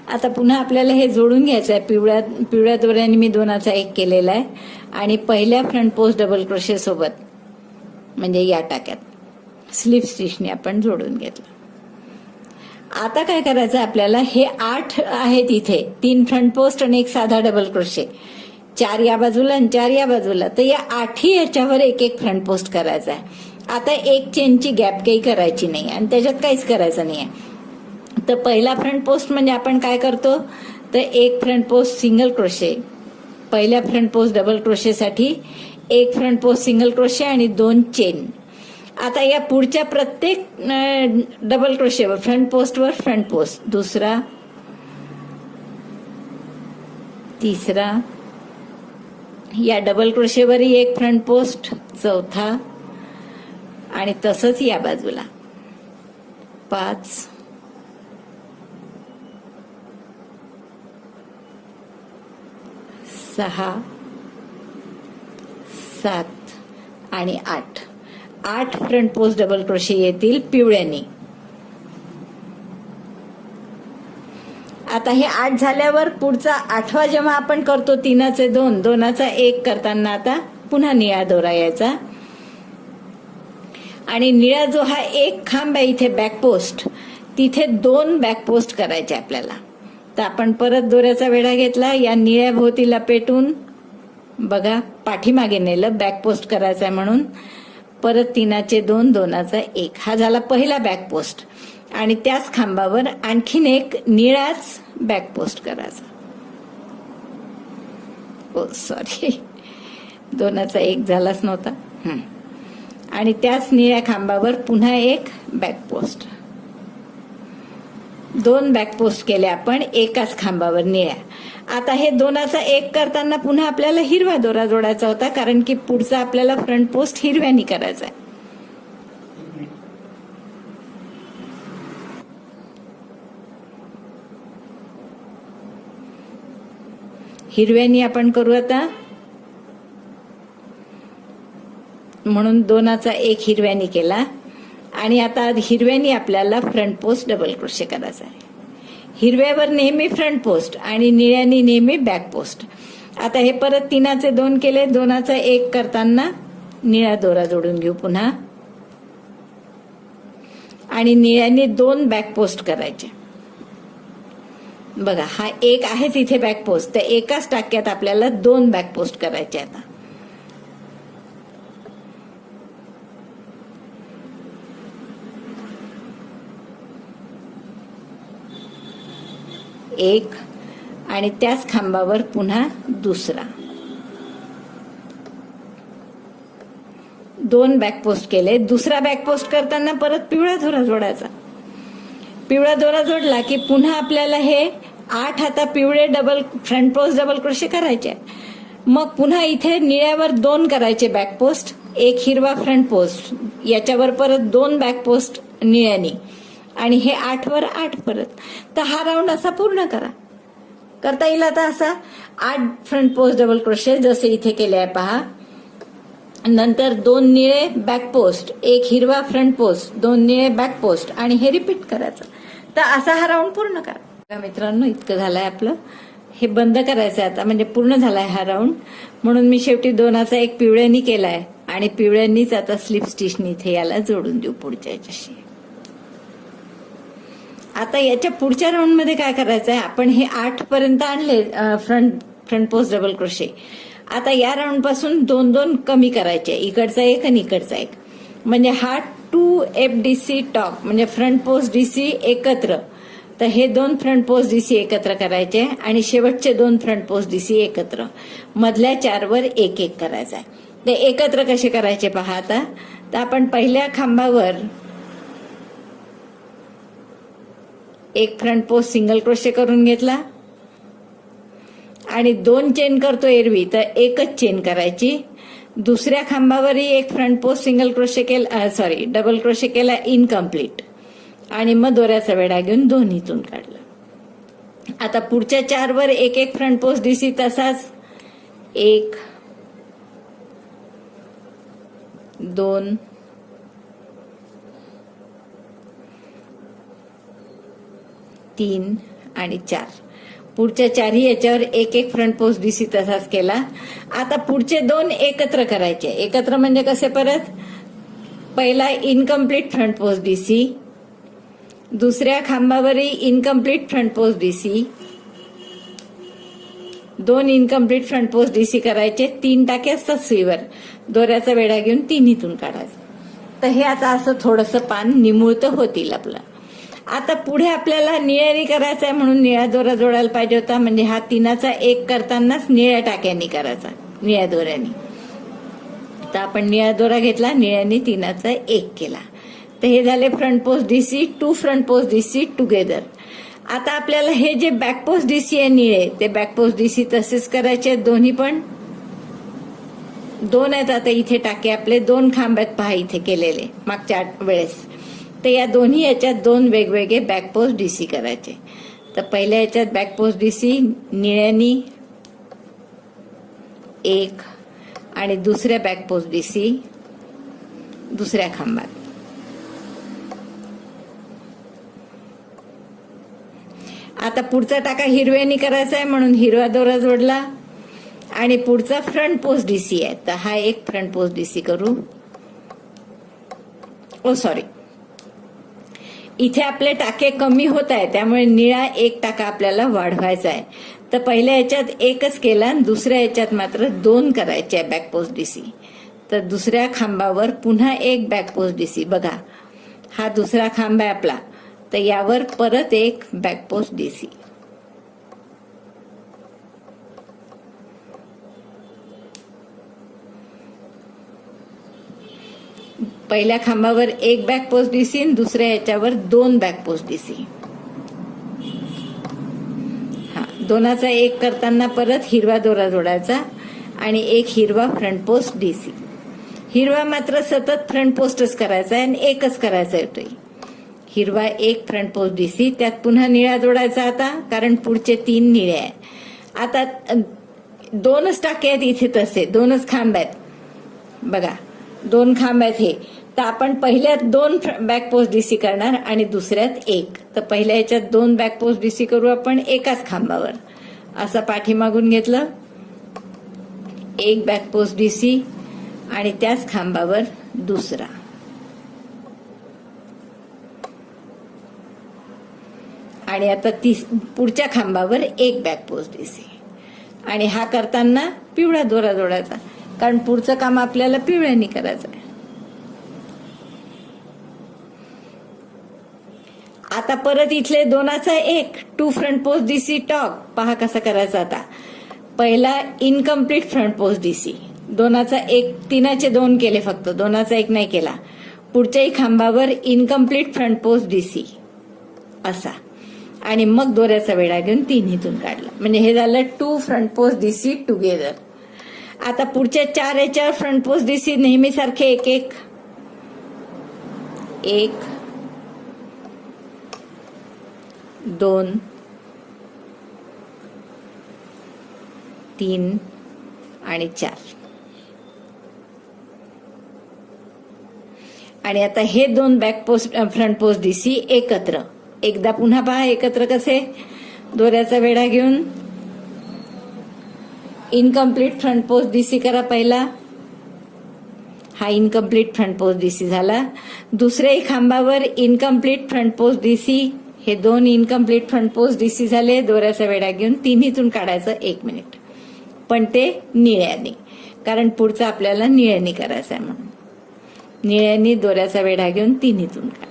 आता पुन्हा आपल्याला हे जोडून घ्यायचं आहे. पिवळ्या दोऱ्याने मी 2चा 1 केलेला आहे आणि पहिल्या फ्रंट पोस्ट डबल क्रोशे सोबत म्हणजे या टाक्यात स्लिप स्टिचने आपण जोडून घेतलं. आता काय करायचं आपल्याला, हे 8 आहेत इथे, 3 फ्रंट पोस्ट आणि 1 साधा डबल क्रोशे, 4 या बाजूला आणि 4 या बाजूला. तर या 8ही याच्यावर 1 फ्रंट पोस्ट करायचा आहे. आता 1 चेनची गॅप काही करायची नाही आणि त्याच्यात काहीच करायचं नाहीये. तर पहिला फ्रंट पोस्ट म्हणजे आपण काय करतो तर 1 फ्रंट पोस्ट सिंगल क्रोशे, पहिल्या फ्रंट पोस्ट डबल क्रोशेसाठी 1 फ्रंट पोस्ट सिंगल क्रोशे आणि 2 चेन. आता या पुढच्या प्रत्येक डबल क्रोशेवर फ्रंट पोस्टवर फ्रंट पोस्ट, दुसरा, तिसरा, या डबल क्रोशेवरही 1 फ्रंट पोस्ट, चौथा आणि तसंच या बाजूला 5, 6, 7 आणि 8 फ्रंट पोस्ट डबल क्रोशे येतील पिवळ्यानी. आता हे 8 झाल्यावर पुढचा 8वा जेव्हा आपण करतो 3चे 2 2चा 1 करताना आता पुन्हा निळा दोरा यायचा आणि निळा जो हा 1 खांब आहे इथे बॅक पोस्ट, तिथे 2 बॅक पोस्ट करायचे आपल्याला. तर आपण परत दोऱ्याचा वेढा घेतला, या निळ्या भोवती लपेटून बघा पाठीमागे नेलं, बॅक पोस्ट करायचा म्हणून. परत 3चे 2 2चा 1 हा झाला पहिला बॅक पोस्ट आणि त्याच खांबावर आणखीन एक निळाच बॅक पोस्ट करायचा. ओ सॉरी 2चा 1 झालाच नव्हता. आणि त्याच निळ्या खांबावर पुन्हा एक बॅक पोस्ट, 2 बॅक पोस्ट केले आपण एकाच खांबावर निळ्या. आता हे 2चा 1 करताना पुन्हा आपल्याला हिरवा दोरा जोडायचा होता, कारण की पुढचा आपल्याला फ्रंट पोस्ट हिरव्यानी करायचा आहे. हिरव्यानी आपण करू आता, म्हणून 2चा 1 हिरव्यानी केला आणि आता हिरव्यानी आपल्याला फ्रंट पोस्ट डबल क्रोशे करायचा आहे. हिरव्यावर नेहमी फ्रंट पोस्ट आणि निळ्यानी नेहमी बॅक पोस्ट. आता हे परत 3चे 2 केले, 2चा 1 करताना निळा दोरा जोडून घेऊ पुन्हा आणि निळ्यानी 2 बॅक पोस्ट करायचे. बघा हा 1 आहेच इथे बॅक पोस्ट, तर एकाच टाक्यात आपल्याला 2 बॅक पोस्ट करायचे. आता एक आणि त्याच खांबावर पुन्हा दुसरा, 2 बॅक पोस्ट केले. दुसरा बॅक पोस्ट करताना परत पिवळा दोरा जोडायचा. पिवळा दोरा जोडला की पुन्हा आपल्याला हे 8 आता पिवळे double front post double crochet करायचे. मग पुन्हा इथे निळ्यावर 2 करायचे बॅक पोस्ट, 1 हिरवा फ्रंट पोस्ट, याच्यावर परत 2 बॅक पोस्ट निळ्यानी आणि हे 8 वर 8 परत. तर हा राऊंड असा पूर्ण करता येईल. आता असा 8 फ्रंट पोस्ट डबल क्रोशे जसे इथे केले आहे पहा. नंतर 2 निळे बॅक पोस्ट, 1 हिरवा फ्रंट पोस्ट, 2 निळे बॅक पोस्ट आणि हे रिपीट करायचं. तर असा हा राऊंड पूर्ण करा. मित्रांनो इतकं झालंय आपलं. हे बंद करायचं आता, म्हणजे पूर्ण झालाय हा राऊंड. म्हणून मी शेवटी 2चा 1 पिवळ्यांनी केलाय आणि पिवळ्यांनीच आता स्लिप स्टिचनी इथे याला जोडून देऊ पुढच्या याच्याशी. आता याच्या पुढच्या राऊंड मध्ये काय करायचं आहे, आपण हे 8 पर्यंत आणले front front post double crochet. आता या राऊंड पासून 2-2 कमी करायचे, इकडचा एक आणि इकडचा एक. म्हणजे हा 2FDC टॉप म्हणजे फ्रंट पोस्ट डीसी एकत्र. तर हे 2 फ्रंट पोस्ट डीसी एकत्र करायचे आणि शेवटचे 2 फ्रंट पोस्ट डीसी एकत्र. मधल्या 4 वर एक एक करायचा आहे. ते एकत्र कसे करायचे पहा आता. तर आपण पहिल्या खांबावर एक फ्रंट पोस्ट सिंगल क्रोशे करून घेतला आणि 2 चेन करतो एरवी तर एकच चेन करायची. दुसऱ्या खांबावरही एक फ्रंट पोस्ट सिंगल क्रोशे केला, डबल क्रोशे केला इनकम्प्लीट आणि मग दोऱ्याचा वेढा घेऊन दोन्हीतून काढला. आता पुढच्या 4 वर एक एक फ्रंट पोस्ट डीसी तसाच 1 2 3 आणि 4. पुढच्या 4ही याच्यावर एक एक फ्रंट पोस्ट डीसी तसाच केला. आता पुढचे 2 एकत्र करायचे. एकत्र म्हणजे कसे परत. पहिला इनकम्प्लीट फ्रंट पोस्ट डीसी, दुसऱ्या खांबावरही incomplete front post DC, 2 incomplete front post DC करायचे. 3 टाके असतात सुईवर, दोऱ्याचा वेढा घेऊन तिन्हीतून काढायचं. तर हे आता असं थोडंसं पान निमुळतं होतील आपलं. आता पुढे आपल्याला निळ्यानी करायचा आहे म्हणून निळा दोरा जोडायला पाहिजे होता. म्हणजे हा 3चा 1 करतानाच निळ्या टाक्यांनी करायचा, निळ्या दोऱ्यानी. तर आपण निळा दोरा घेतला, निळ्यानी 3चा 1 केला. तर हे झाले front post DC, 2 front post DC together. आता आपल्याला हे जे बॅक पोस्ट डीसी आहे निळे, ते बॅक पोस्ट डीसी तसेच करायचे आहेत. दोन्ही पण 2 आहेत. आता इथे टाके आपले 2 खांब आहेत पहा इथे केलेले मागच्या वेळेस. तर या दोन्ही याच्यात 2 वेगवेगळे बॅक पोस्ट डीसी करायचे. तर पहिल्या याच्यात बॅक पोस्ट डीसी निळ्यानी 1 आणि दुसऱ्या बॅक पोस्ट डीसी दुसऱ्या खांबात. आता पुढचा टाका हिरव्यानी करायचा आहे म्हणून हिरवा दोरा जोडला आणि पुढचा फ्रंट पोस्ट डीसी आहे. तर हा एक फ्रंट पोस्ट डीसी करू. इथे आपले टाके कमी होत आहे त्यामुळे निळा 1 टाका आपल्याला वाढवायचा आहे. तर पहिल्या याच्यात एकच केला आणि दुसऱ्या याच्यात मात्र 2 करायचे आहे बॅक पोस्ट डीसी. तर दुसऱ्या खांबावर पुन्हा एक बॅक पोस्ट डीसी. बघा हा दुसरा खांब आहे आपला, तर यावर परत एक बॅक पोस्ट डीसी. पहिल्या खांबावर एक बॅक पोस्ट डीसी आणि दुसऱ्या याच्यावर 2 बॅक पोस्ट डीसी. हा 2चा 1 करताना परत हिरवा दोरा जोडायचा आणि एक हिरवा फ्रंट पोस्ट डीसी. हिरवा मात्र सतत फ्रंट पोस्टच करायचा आहे आणि एकच करायचा येतोय. हिरवा 1 फ्रंट पोस्ट डीसी, त्यात पुन्हा निळा जोडायचा आता कारण पुढचे 3 निळे आहे. आता 2च टाके आहेत इथे, तसे 2च खांब आहेत. बघा 2 खांब आहेत हे. तर आपण पहिल्यात 2 बॅक पोस्ट डीसी करणार आणि दुसऱ्यात 1. तर पहिल्या याच्यात 2 बॅक पोस्ट डीसी करू आपण एकाच खांबावर. असं पाठीमागून घेतलं, 1 बॅक पोस्ट डीसी आणि त्याच खांबावर दुसरा. आणि आता पुढच्या खांबावर 1 बॅक पोस्ट डीसी. आणि हा करताना पिवळा दोरा जोडायचा कारण पुढचं काम आपल्याला पिवळ्यानी करायचं आहे. आता परत इथले 2चा 1 2 फ्रंट पोस्ट डीसी टॉप. पहा कसा करायचा. आता पहिला इनकम्प्लीट फ्रंट पोस्ट डीसी, 2चा 1, 3चे 2 केले फक्त, 2चा 1 नाही केला. पुढच्याही खांबावर इनकम्प्लीट फ्रंट पोस्ट डीसी असा आणि मग दोऱ्याचा वेढा घेऊन तिन्हीतून काढला. म्हणजे हे झालं 2 फ्रंट पोस्ट डीसी टुगेदर. आता पुढच्या 4 याच्यावर फ्रंट पोस्ट डीसी नेहमीसारखे 1 1 1 2 3 आणि 4. आणि आता हे 2 back post front post DC एकत्र. एकदा पुन्हा पहा एकत्र कसे. दोऱ्याचा वेढा घेऊन इनकम्प्लीट फ्रंट पोस्ट डीसी करा पहिला. हा इनकम्प्लीट फ्रंट पोस्ट डीसी झाला. दुसऱ्याही खांबावर इनकम्प्लीट फ्रंट पोस्ट डीसी. हे 2 इनकम्प्लीट फ्रंट पोस्ट डीसी झाले. दोऱ्याचा वेढा घेऊन तिन्हीतून काढायचं 1 मिनिट. पण ते निळ्याने, कारण पुढचं आपल्याला निळ्याने करायचं आहे म्हणून. निळ्याने दोऱ्याचा वेढा घेऊन तिन्हीतून काढ.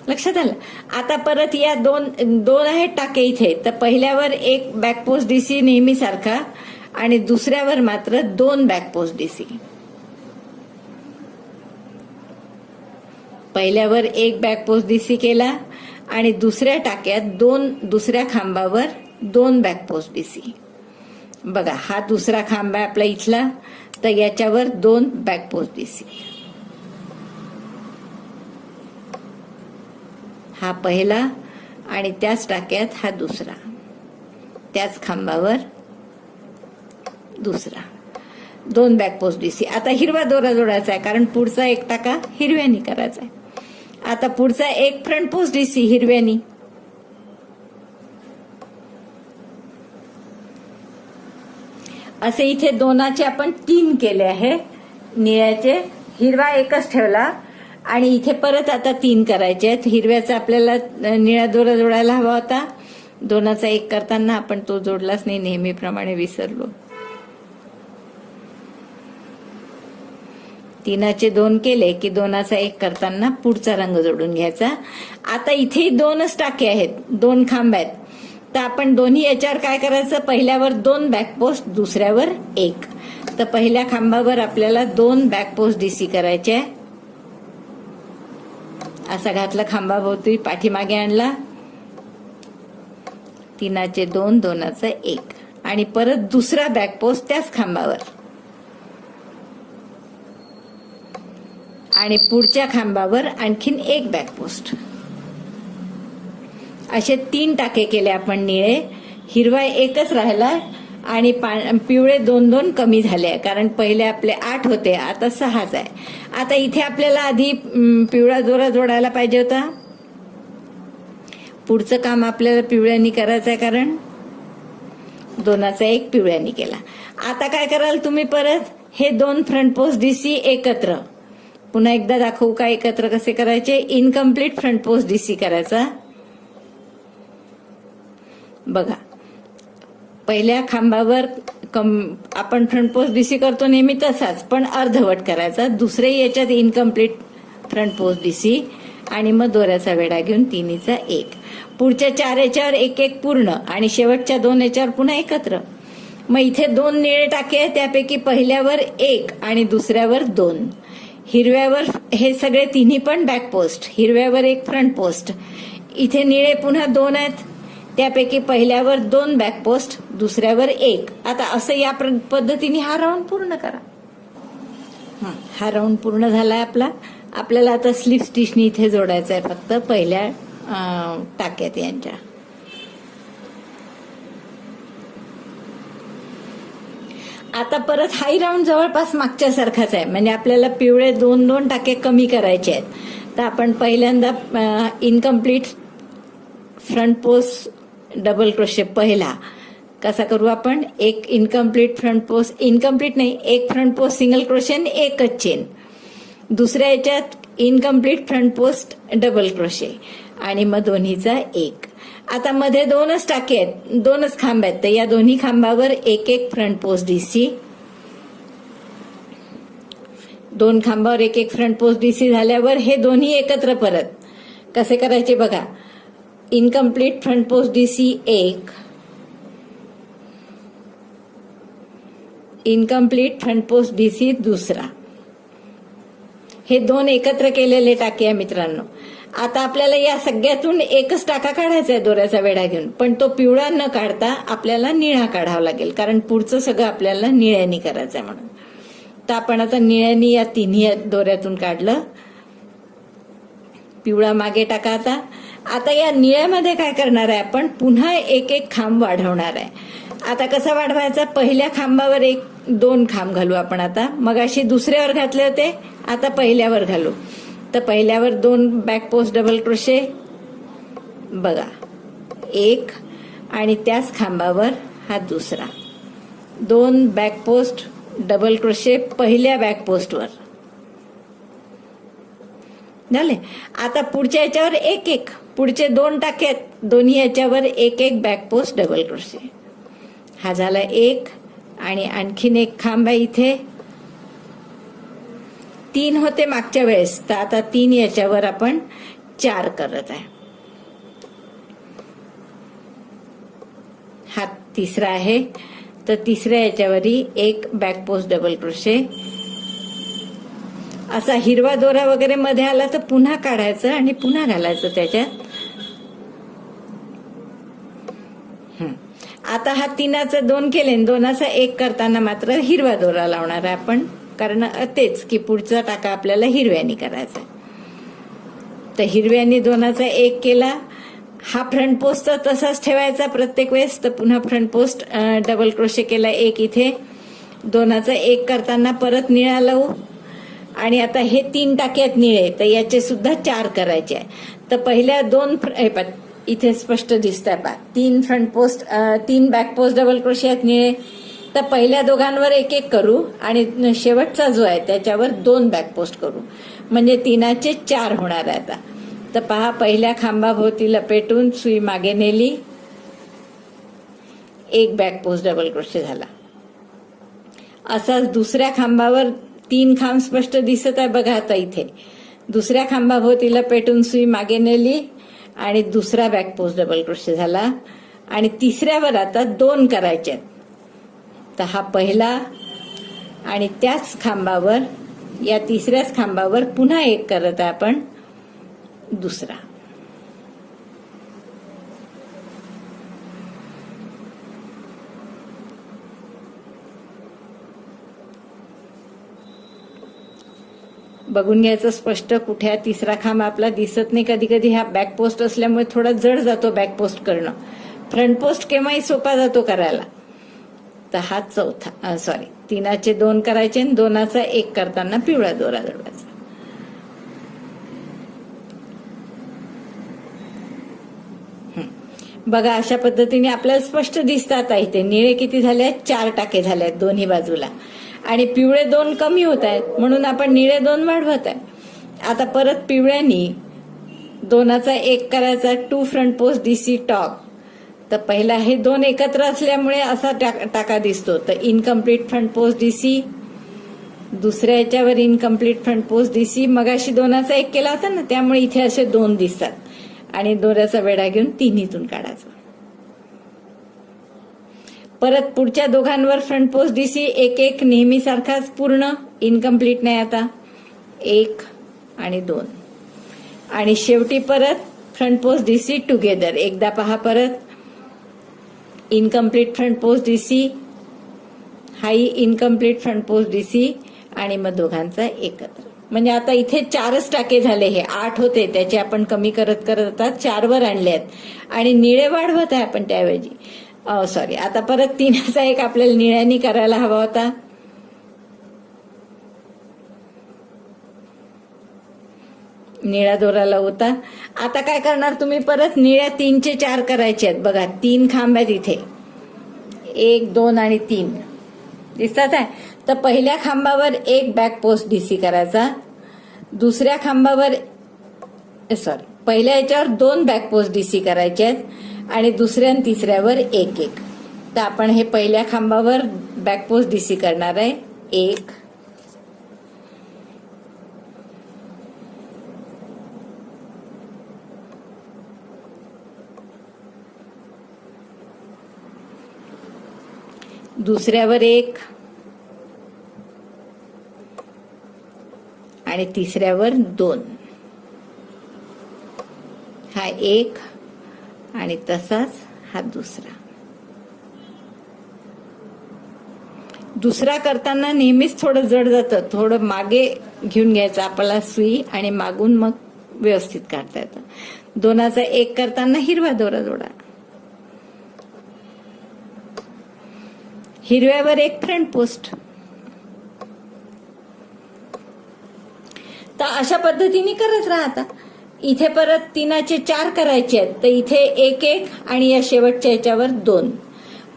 लक्षात आलं. आता परत या दोन आहेत टाके इथे, तर पहिल्यावर एक बॅक पोस्ट डीसी नेहमी सारखा आणि दुसऱ्यावर मात्र 2 बॅक पोस्ट डीसी. पहिल्यावर एक बॅक पोस्ट डीसी केला आणि दुसऱ्या टाक्यात दुसऱ्या खांबावर 2 बॅक पोस्ट डीसी. बघा, हा दुसरा खांब आहे आपला इथला, तर याच्यावर 2 बॅक पोस्ट डीसी. हा पहिला आणि त्याच टाक्यात हा दुसरा, त्याच खांबावर दुसरा, 2 बॅक पोस्ट डीसी. आता हिरवा दोरा जोडायचा आहे, कारण पुढचा एक टाका हिरव्यानी करायचा आहे. आता पुढचा एक फ्रंट पोस्ट डीसी हिरव्यानी. असे इथे दोनाचे आपण 3 केले आहे निळ्याचे. हिरवा एकच ठेवला आणि इथे परत आता 3 करायचे आहेत. हिरव्याचा आपल्याला निळा दोरा जोडायला हवा होता, दोनाचा एक करताना आपण तो जोडलाच नाही, नेहमीप्रमाणे विसरलो. 3चे 2 केले की 2चा एक करताना पुढचा रंग जोडून घ्यायचा. आता इथे 2च टाके आहेत, 2 खांब आहेत, तर आपण दोन्ही याच्यावर काय करायचं, पहिल्यावर 2 बॅक पोस्ट, दुसऱ्यावर 1. तर पहिल्या खांबावर आपल्याला 2 बॅक पोस्ट डीसी करायचे आहे. असा घातला खांबाभोवती, पाठीमागे आणला, 3चे 2, 2चा 1 आणि परत दुसरा बॅक पोस्ट त्याच खांबावर आणि पुढच्या खांबावर आणखीन 1 बॅक पोस्ट. असे 3 टाके केले आपण निळे. हिरवा एकच राहिला आणि पिवळे 2 कमी झाले, कारण पहिले आपले 8 होते, आता 6च आहे. आता इथे आपल्याला आधी पिवळा दोरा जोडायला पाहिजे होता. पुढचं काम आपल्याला पिवळ्यानी करायचं आहे, कारण 2चा एक पिवळ्यानी केला. आता काय कराल तुम्ही, परत हे 2 फ्रंट पोस्ट डीसी एकत्र, पुन्हा एकदा दाखवू का एकत्र कसे करायचे. इनकम्प्लीट फ्रंट पोस्ट डीसी करायचा. बघा, पहिल्या खांबावर आपण फ्रंट पोस्ट डीसी करतो नेहमी तसाच, पण अर्धवट करायचा. दुसरे याच्यात इनकम्प्लीट फ्रंट पोस्ट डीसी आणि मग दोऱ्याचा वेढा घेऊन 3चा 1. पुढच्या 4 याच्यावर 1 पूर्ण आणि शेवटच्या 2 याच्यावर पुन्हा एकत्र. मग इथे 2 निळे टाके आहेत, त्यापैकी पहिल्यावर 1 आणि दुसऱ्यावर 2. हिरव्यावर हे सगळे तिन्ही पण बॅक पोस्ट, हिरव्यावर 1 फ्रंट पोस्ट. इथे निळे पुन्हा 2 आहेत, त्यापैकी पहिल्यावर 2 बॅक पोस्ट, दुसऱ्यावर 1. आता असं या पद्धतीने हा राऊंड पूर्ण करा. हा राऊंड पूर्ण झालाय आपला. आपल्याला आता स्लिप स्टिचनी इथे जोडायचं आहे फक्त पहिल्या टाक्यात यांच्या. आता परत हाई राऊंड जवळपास मागच्या सारखाच आहे, म्हणजे आपल्याला पिवळे 2 टाके कमी करायचे आहेत. तर आपण पहिल्यांदा incomplete front post double crochet पहिला कसा करू आपण, एक इनकम्प्लीट फ्रंट पोस्ट, इनकम्प्लीट नाही, एक फ्रंट पोस्ट सिंगल क्रोशे आणि एकच चेन. दुसऱ्या याच्यात incomplete front post double crochet आणि मग दोन्हीचा 1. आता मध्ये 2च टाके आहेत, 2च खांब आहेत, तर या दोन्ही खांबावर 1 front post DC. 2 खांबावर 1 front post DC झाल्यावर हे दोन्ही एकत्र परत कसे करायचे बघा. Incomplete front post DC 1, incomplete front post DC दुसरा. हे 2 एकत्र केलेले टाके आहे मित्रांनो. आता आपल्याला या सगळ्यातून एकच टाका काढायचा आहे दोऱ्याचा वेढा घेऊन, पण तो पिवळा न काढता आपल्याला निळा काढावा लागेल, कारण पुढचं सगळं आपल्याला निळ्यानी करायचं आहे म्हणून. तर आपण आता निळ्यानी या तिन्ही दोऱ्यातून काढलं. पिवळा मागे टाका. आता या निळ्यामध्ये काय करणार आहे आपण, पुन्हा 1 खांब वाढवणार आहे. आता कसा वाढवायचा, पहिल्या खांबावर 2 खांब घालू आपण. आता मगाशी दुसऱ्यावर घातले होते, आता पहिल्यावर घालू. तर पहिल्यावर 2 बॅक पोस्ट डबल क्रोशे बघा, 1 आणि त्याच खांबावर हा दुसरा 2 बॅक पोस्ट डबल क्रोशे पहिल्या बॅक पोस्टवर झाले. आता पुढच्या याच्यावर 1 पुढचे 2 टाके आहेत, दोन्ही याच्यावर 1 बॅक पोस्ट डबल क्रोशे. हा झाला एक, आणि आणखीन एक खांब आहे इथे. 3 होते मागच्या वेळेस, तर आता 3 याच्यावर आपण 4 करत आहे. हा तिसरा आहे, तर तिसऱ्या याच्यावरही एक बॅक पोस्ट डबल क्रोशे. असा हिरवा दोरा वगैरे मध्ये आला तर पुन्हा काढायचं आणि पुन्हा घालायचं त्याच्यात. आता हा 3चा 2 केले, 2चा 1 करताना मात्र हिरवा दोरा लावणार आहे आपण, कारण तेच की पुढचा टाका आपल्याला हिरव्यानी करायचा. तर हिरव्यानी 2चा 1 केला. हा फ्रंट पोस्ट तर तसाच ठेवायचा प्रत्येक वेळेस. तर पुन्हा फ्रंट पोस्ट डबल क्रोशे केला एक इथे. 2चा 1 करताना परत निळा लावू. आणि आता हे 3 टाके आहेत निळे, तर याचे सुद्धा 4 करायचे आहे. तर पहिल्या 2 इथे स्पष्ट दिसत आहे पहा, 3 front post 3 back post double crochet आहेत निळे. तर पहिल्या दोघांवर एक एक करू आणि शेवटचा जो आहे त्याच्यावर 2 बॅक पोस्ट करू, म्हणजे 3चे 4 होणार आहे आता. तर पहा, पहिल्या खांबाभोवती लपेटून सुई मागे नेली, एक बॅक पोस्ट डबल क्रोशे झाला. असाच दुसऱ्या खांबावर 3 खांब स्पष्ट दिसत आहे बघा. आता इथे दुसऱ्या खांबाभोवती लपेटून सुई मागे नेली आणि दुसरा बॅक पोस्ट डबल क्रोशे झाला. आणि तिसऱ्यावर आता 2 करायचे. तर हा पहिला, आणि त्याच खांबावर, या तिसऱ्याच खांबावर पुन्हा एक करत आहे आपण दुसरा. बघून घ्यायचं स्पष्ट, कुठे तिसरा खांब आपला दिसत नाही. कधी कधी हा बॅक पोस्ट असल्यामुळे थोडा जड जातो बॅक पोस्ट करणं. फ्रंट पोस्ट केव्हाही सोपा जातो करायला. तर हा चौथा, 3चे 2 करायचे, 2चा 1 करताना पिवळा दोरा जोडायचा. बघा, अशा पद्धतीने आपल्याला स्पष्ट दिसतात. इथे निळे किती झाले आहेत? 4 टाके झाले आहेत दोन्ही बाजूला, आणि पिवळे 2 कमी होत आहेत, म्हणून आपण निळे 2 वाढवत आहे. आता परत पिवळ्यानी 2चा 1 करायचा, 2 फ्रंट पोस्ट डीसी टॉप. तर पहिला हे 2 एकत्र असल्यामुळे असा टाका दिसतो. तर इनकम्प्लीट फ्रंट पोस्ट डीसी, दुसऱ्या याच्यावर इनकम्प्लीट फ्रंट पोस्ट डीसी. मगाशी 2चा 1 केला होता ना, त्यामुळे इथे असे 2 दिसतात. आणि दोऱ्याचा वेढा घेऊन तिन्हीतून काढायचा. परत पुढच्या दोघांवर फ्रंट पोस्ट डीसी एक एक नेहमी सारखाच पूर्ण, इनकम्प्लीट नाही आता, 1 आणि 2. आणि शेवटी परत फ्रंट पोस्ट डीसी टुगेदर. एकदा पहा परत, इनकम्प्लीट फ्रंट पोस्ट डीसी, हाई इनकम्प्लीट फ्रंट पोस्ट डीसी, आणि मग दोघांचा एकत्र. म्हणजे आता इथे 4च टाके झाले. हे 8 होते, त्याचे आपण कमी करत करत आता 4 वर आणले आहेत. आणि निळे वाढवत आहे आपण त्याऐवजी. आता परत 3चा 1 आपल्याला निळ्यानी करायला हवा होता. निळा दोरा लावता. आता काय करणार तुम्ही? परत निळ्या 3चे 4 करायचे आहेत. बघा, 3 खांब आहेत इथे, 1 2 आणि 3 दिसतात आहे. तर पहिल्या खांबावर एक बॅक पोस्ट डीसी करायचा, दुसऱ्या खांबावर पहिल्या याच्यावर 2 बॅक पोस्ट डीसी करायचे आहेत, आणि दुसऱ्या आणि तिसऱ्यावर एक एक. तर आपण हे पहिल्या खांबावर बॅक पोस्ट डीसी करणार आहे, 1, दुसऱ्यावर 1, आणि तिसऱ्यावर 2. हा 1, आणि तसाच हा दुसरा. दुसरा करताना नेहमीच थोडं जड जातं, थोडं मागे घेऊन घ्यायचं आपल्याला सुई, आणि मागून मग व्यवस्थित काढता येतं. 2चा 1 करताना हिरवा दोरा जोडा. हिरव्यावर एक फ्रंट पोस्ट. तर अशा पद्धतीने करत राहा. इथे परत 3चे 4 करायचे आहेत, तर इथे 1 1, आणि या शेवटच्या याच्यावर 2.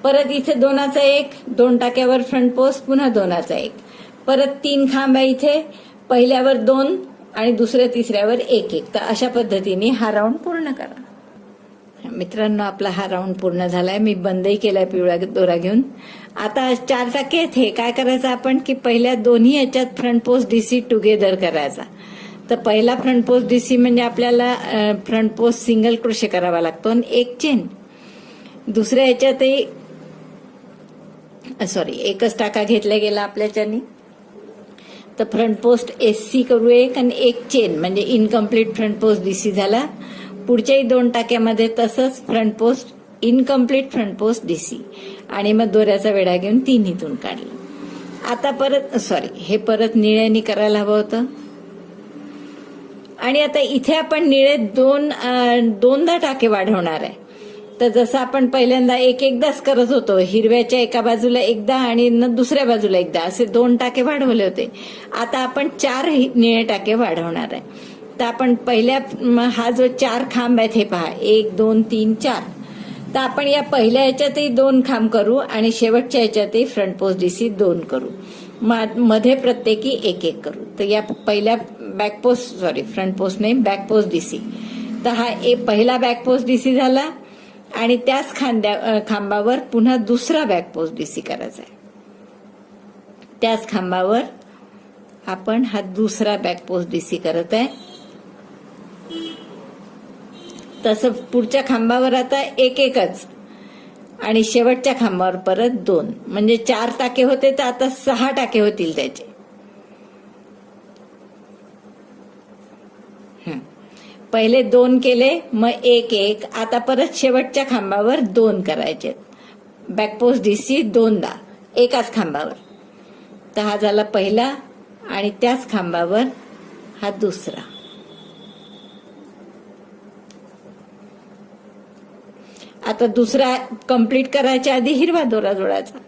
परत इथे 2चा 1, 2 टाक्यावर फ्रंट पोस्ट, पुन्हा 2चा 1. परत 3 खांब आहे इथे, पहिल्यावर 2 आणि दुसऱ्या तिसऱ्यावर 1 1. तर अशा पद्धतीने हा राऊंड पूर्ण करा. मित्रांनो, आपला हा राऊंड पूर्ण झालाय. मी बंदही केलाय पिवळा दोरा घेऊन. आता 4 टाके आहेत. हे काय करायचं आपण की पहिल्या दोन्ही याच्यात फ्रंट पोस्ट डीसी टुगेदर करायचा. तर पहिला फ्रंट पोस्ट डीसी म्हणजे आपल्याला फ्रंट पोस्ट सिंगल क्रोशे करावा लागतो आणि एक चेन. दुसऱ्या याच्यातही एकच टाका घेतला गेला आपल्याच्यानी. तर फ्रंट पोस्ट एससी करू एक आणि एक चेन म्हणजे इनकम्प्लीट फ्रंट पोस्ट डीसी झाला. पुढच्याही 2 टाक्यामध्ये तसंच front post incomplete front post DC आणि मग दोऱ्याचा वेढा घेऊन तिन्हीतून काढलं. आता हे परत निळ्यानी करायला हवं होतं. आणि आता इथे आपण निळे दोनदा टाके वाढवणार आहे. तर जसं आपण पहिल्यांदा एकदाच करत होतो, हिरव्याच्या एका बाजूला एकदा आणि दुसऱ्या बाजूला एकदा असे 2 टाके वाढवले होते. आता आपण 4 निळे टाके वाढवणार आहे. तर आपण पहिल्या हा जो 4 खांब आहेत हे पहा, 1 2 3 4. तर आपण या पहिल्या याच्यातही 2 खांब करू आणि शेवटच्या याच्यातही फ्रंट पोस्ट डीसी 2 करू. मध्ये प्रत्येकी एक करू. तर या पहिल्या फ्रंट पोस्ट नाही, बॅक पोस्ट डीसी. तर हा पहिला बॅक पोस्ट डीसी झाला आणि त्याच खांबावर पुन्हा दुसरा बॅक पोस्ट डीसी करायचा आहे. त्याच खांबावर आपण हा दुसरा बॅक पोस्ट डीसी करत आहे. तसं पुढच्या खांबावर आता एकच आणि शेवटच्या खांबावर परत 2 म्हणजे 4 टाके होते तर आता 6 टाके होतील त्याचे. पहिले 2 केले, मग एक. आता परत शेवटच्या खांबावर 2 करायचे. बॅकपोस्ट डीसी 2दा एकाच खांबावर. तर हा झाला पहिला आणि त्याच खांबावर हा दुसरा. आता दुसरा कंप्लीट करायच्या आधी हिरवा दोरा जोडायचा.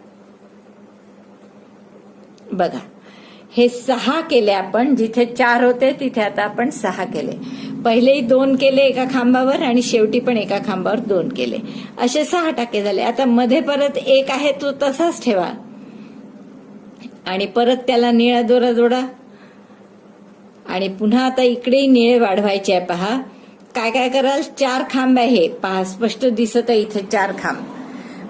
बघा, हे 6 केले आपण. जिथे 4 होते तिथे आता आपण 6 केले. पहिलेही 2 केले एका खांबावर आणि शेवटी पण एका खांबावर 2 केले. असे 6 टाके झाले. आता मध्ये परत 1 आहे तो तसाच ठेवा आणि परत त्याला निळा दोरा जोडा आणि पुन्हा आता इकडेही निळे वाढवायचे आहे. पहा काय कराल. 4 खांब आहे, पहा स्पष्ट दिसत आहे इथे 4 खांब.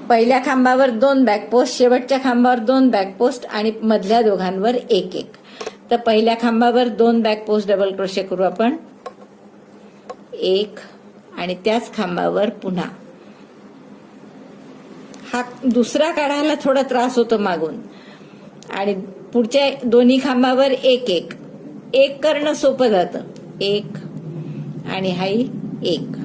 पहिल्या खांबावर 2 बॅकपोस्ट, शेवटच्या खांबावर 2 बॅकपोस्ट आणि मधल्या दोघांवर एक. तर पहिल्या खांबावर 2 बॅकपोस्ट डबल क्रोशे करू आपण, 1 आणि त्याच खांबावर पुन्हा. हा दुसरा काढायला थोडा त्रास होतो मागून आणि पुढच्या दोन्ही खांबावर एक करणं सोपं जातं. 1 आणि हाही 1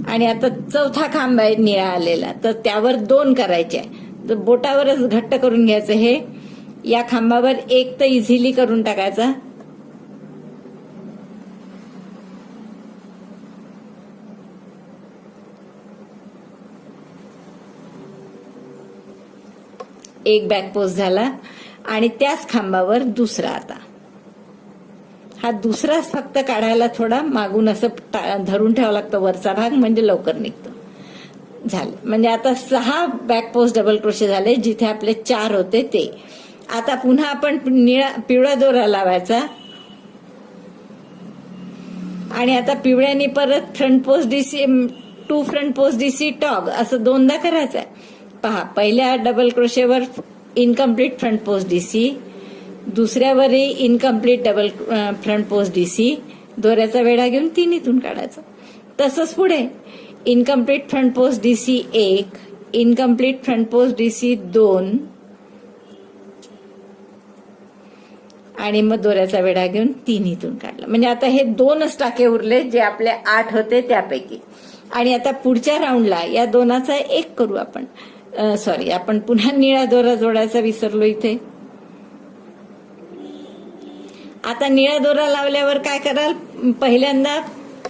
आणि आता चौथा खांब आहे निळा आलेला तर त्यावर 2 करायचे आहे. तर बोटावरच घट्ट करून घ्यायचं. हे या खांबावर 1 तर इझिली करून टाकायचा. एक बॅकपोस्ट झाला आणि त्याच खांबावर दुसरा. आता हा दुसराच फक्त काढायला थोडा मागून असं धरून ठेवावं लागतं वरचा भाग म्हणजे लवकर निघतो. झालं म्हणजे आता 6 बॅकपोस्ट डबल क्रोशे झाले जिथे आपले 4 होते ते. आता पुन्हा आपण पिवळा दोरा लावायचा आणि आता पिवळ्याने परत front post DC 2 front post DC टॉग असं 2दा करायचं आहे. पहा, पहिल्या डबल क्रोशेवर इनकम्प्लीट फ्रंट पोस्ट डीसी, दुसऱ्यावरही incomplete double front post DC, दोऱ्याचा वेढा घेऊन तिन्हीतून काढायचा. तसंच पुढे incomplete front post DC 1, incomplete front post DC 2 आणि मग दोऱ्याचा वेढा घेऊन तिन्हीतून काढला. म्हणजे आता हे 2च टाके उरले जे आपले 8 होते त्यापैकी. आणि आता पुढच्या राऊंडला या 2चा 1 करू आपण. आपण पुन्हा निळा दोरा जोडायचा विसरलो इथे. आता निळा दोरा लावल्यावर काय कराल. पहिल्यांदा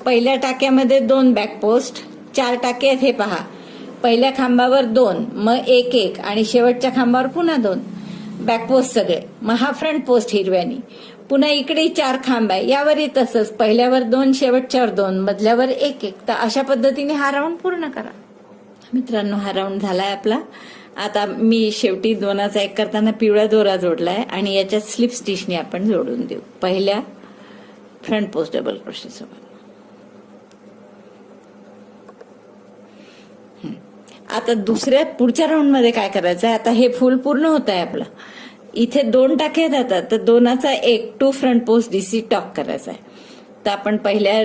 पहिल्या टाक्यामध्ये 2 बॅकपोस्ट, 4 टाके आहेत हे पहा. पहिल्या खांबावर 2, मग एक आणि शेवटच्या खांबावर पुन्हा 2 बॅकपोस्ट सगळे. मग हा फ्रंट पोस्ट हिरव्यानी. पुन्हा इकडेही 4 खांब आहे, यावरही तसंच. पहिल्यावर 2, शेवटच्यावर 2, मधल्यावर एक. तर अशा पद्धतीने हा राऊंड पूर्ण करा. मित्रांनो, हा राऊंड झालाय आपला. आता मी शेवटी 2चा 1 करताना पिवळा दोरा जोडलाय आणि याच्यात स्लिप स्टिचने आपण जोडून देऊ पहिल्या फ्रंट पोस्ट डबल क्रोशे सोबत. आता दुसऱ्या पुढच्या राऊंड मध्ये काय करायचं आहे, आता हे फुल पूर्ण होत आहे आपलं. इथे 2 टाके जातात, तर 2चा 1 टू फ्रंट पोस्ट डीसी टॉक करायचा आहे. तर आपण पहिल्या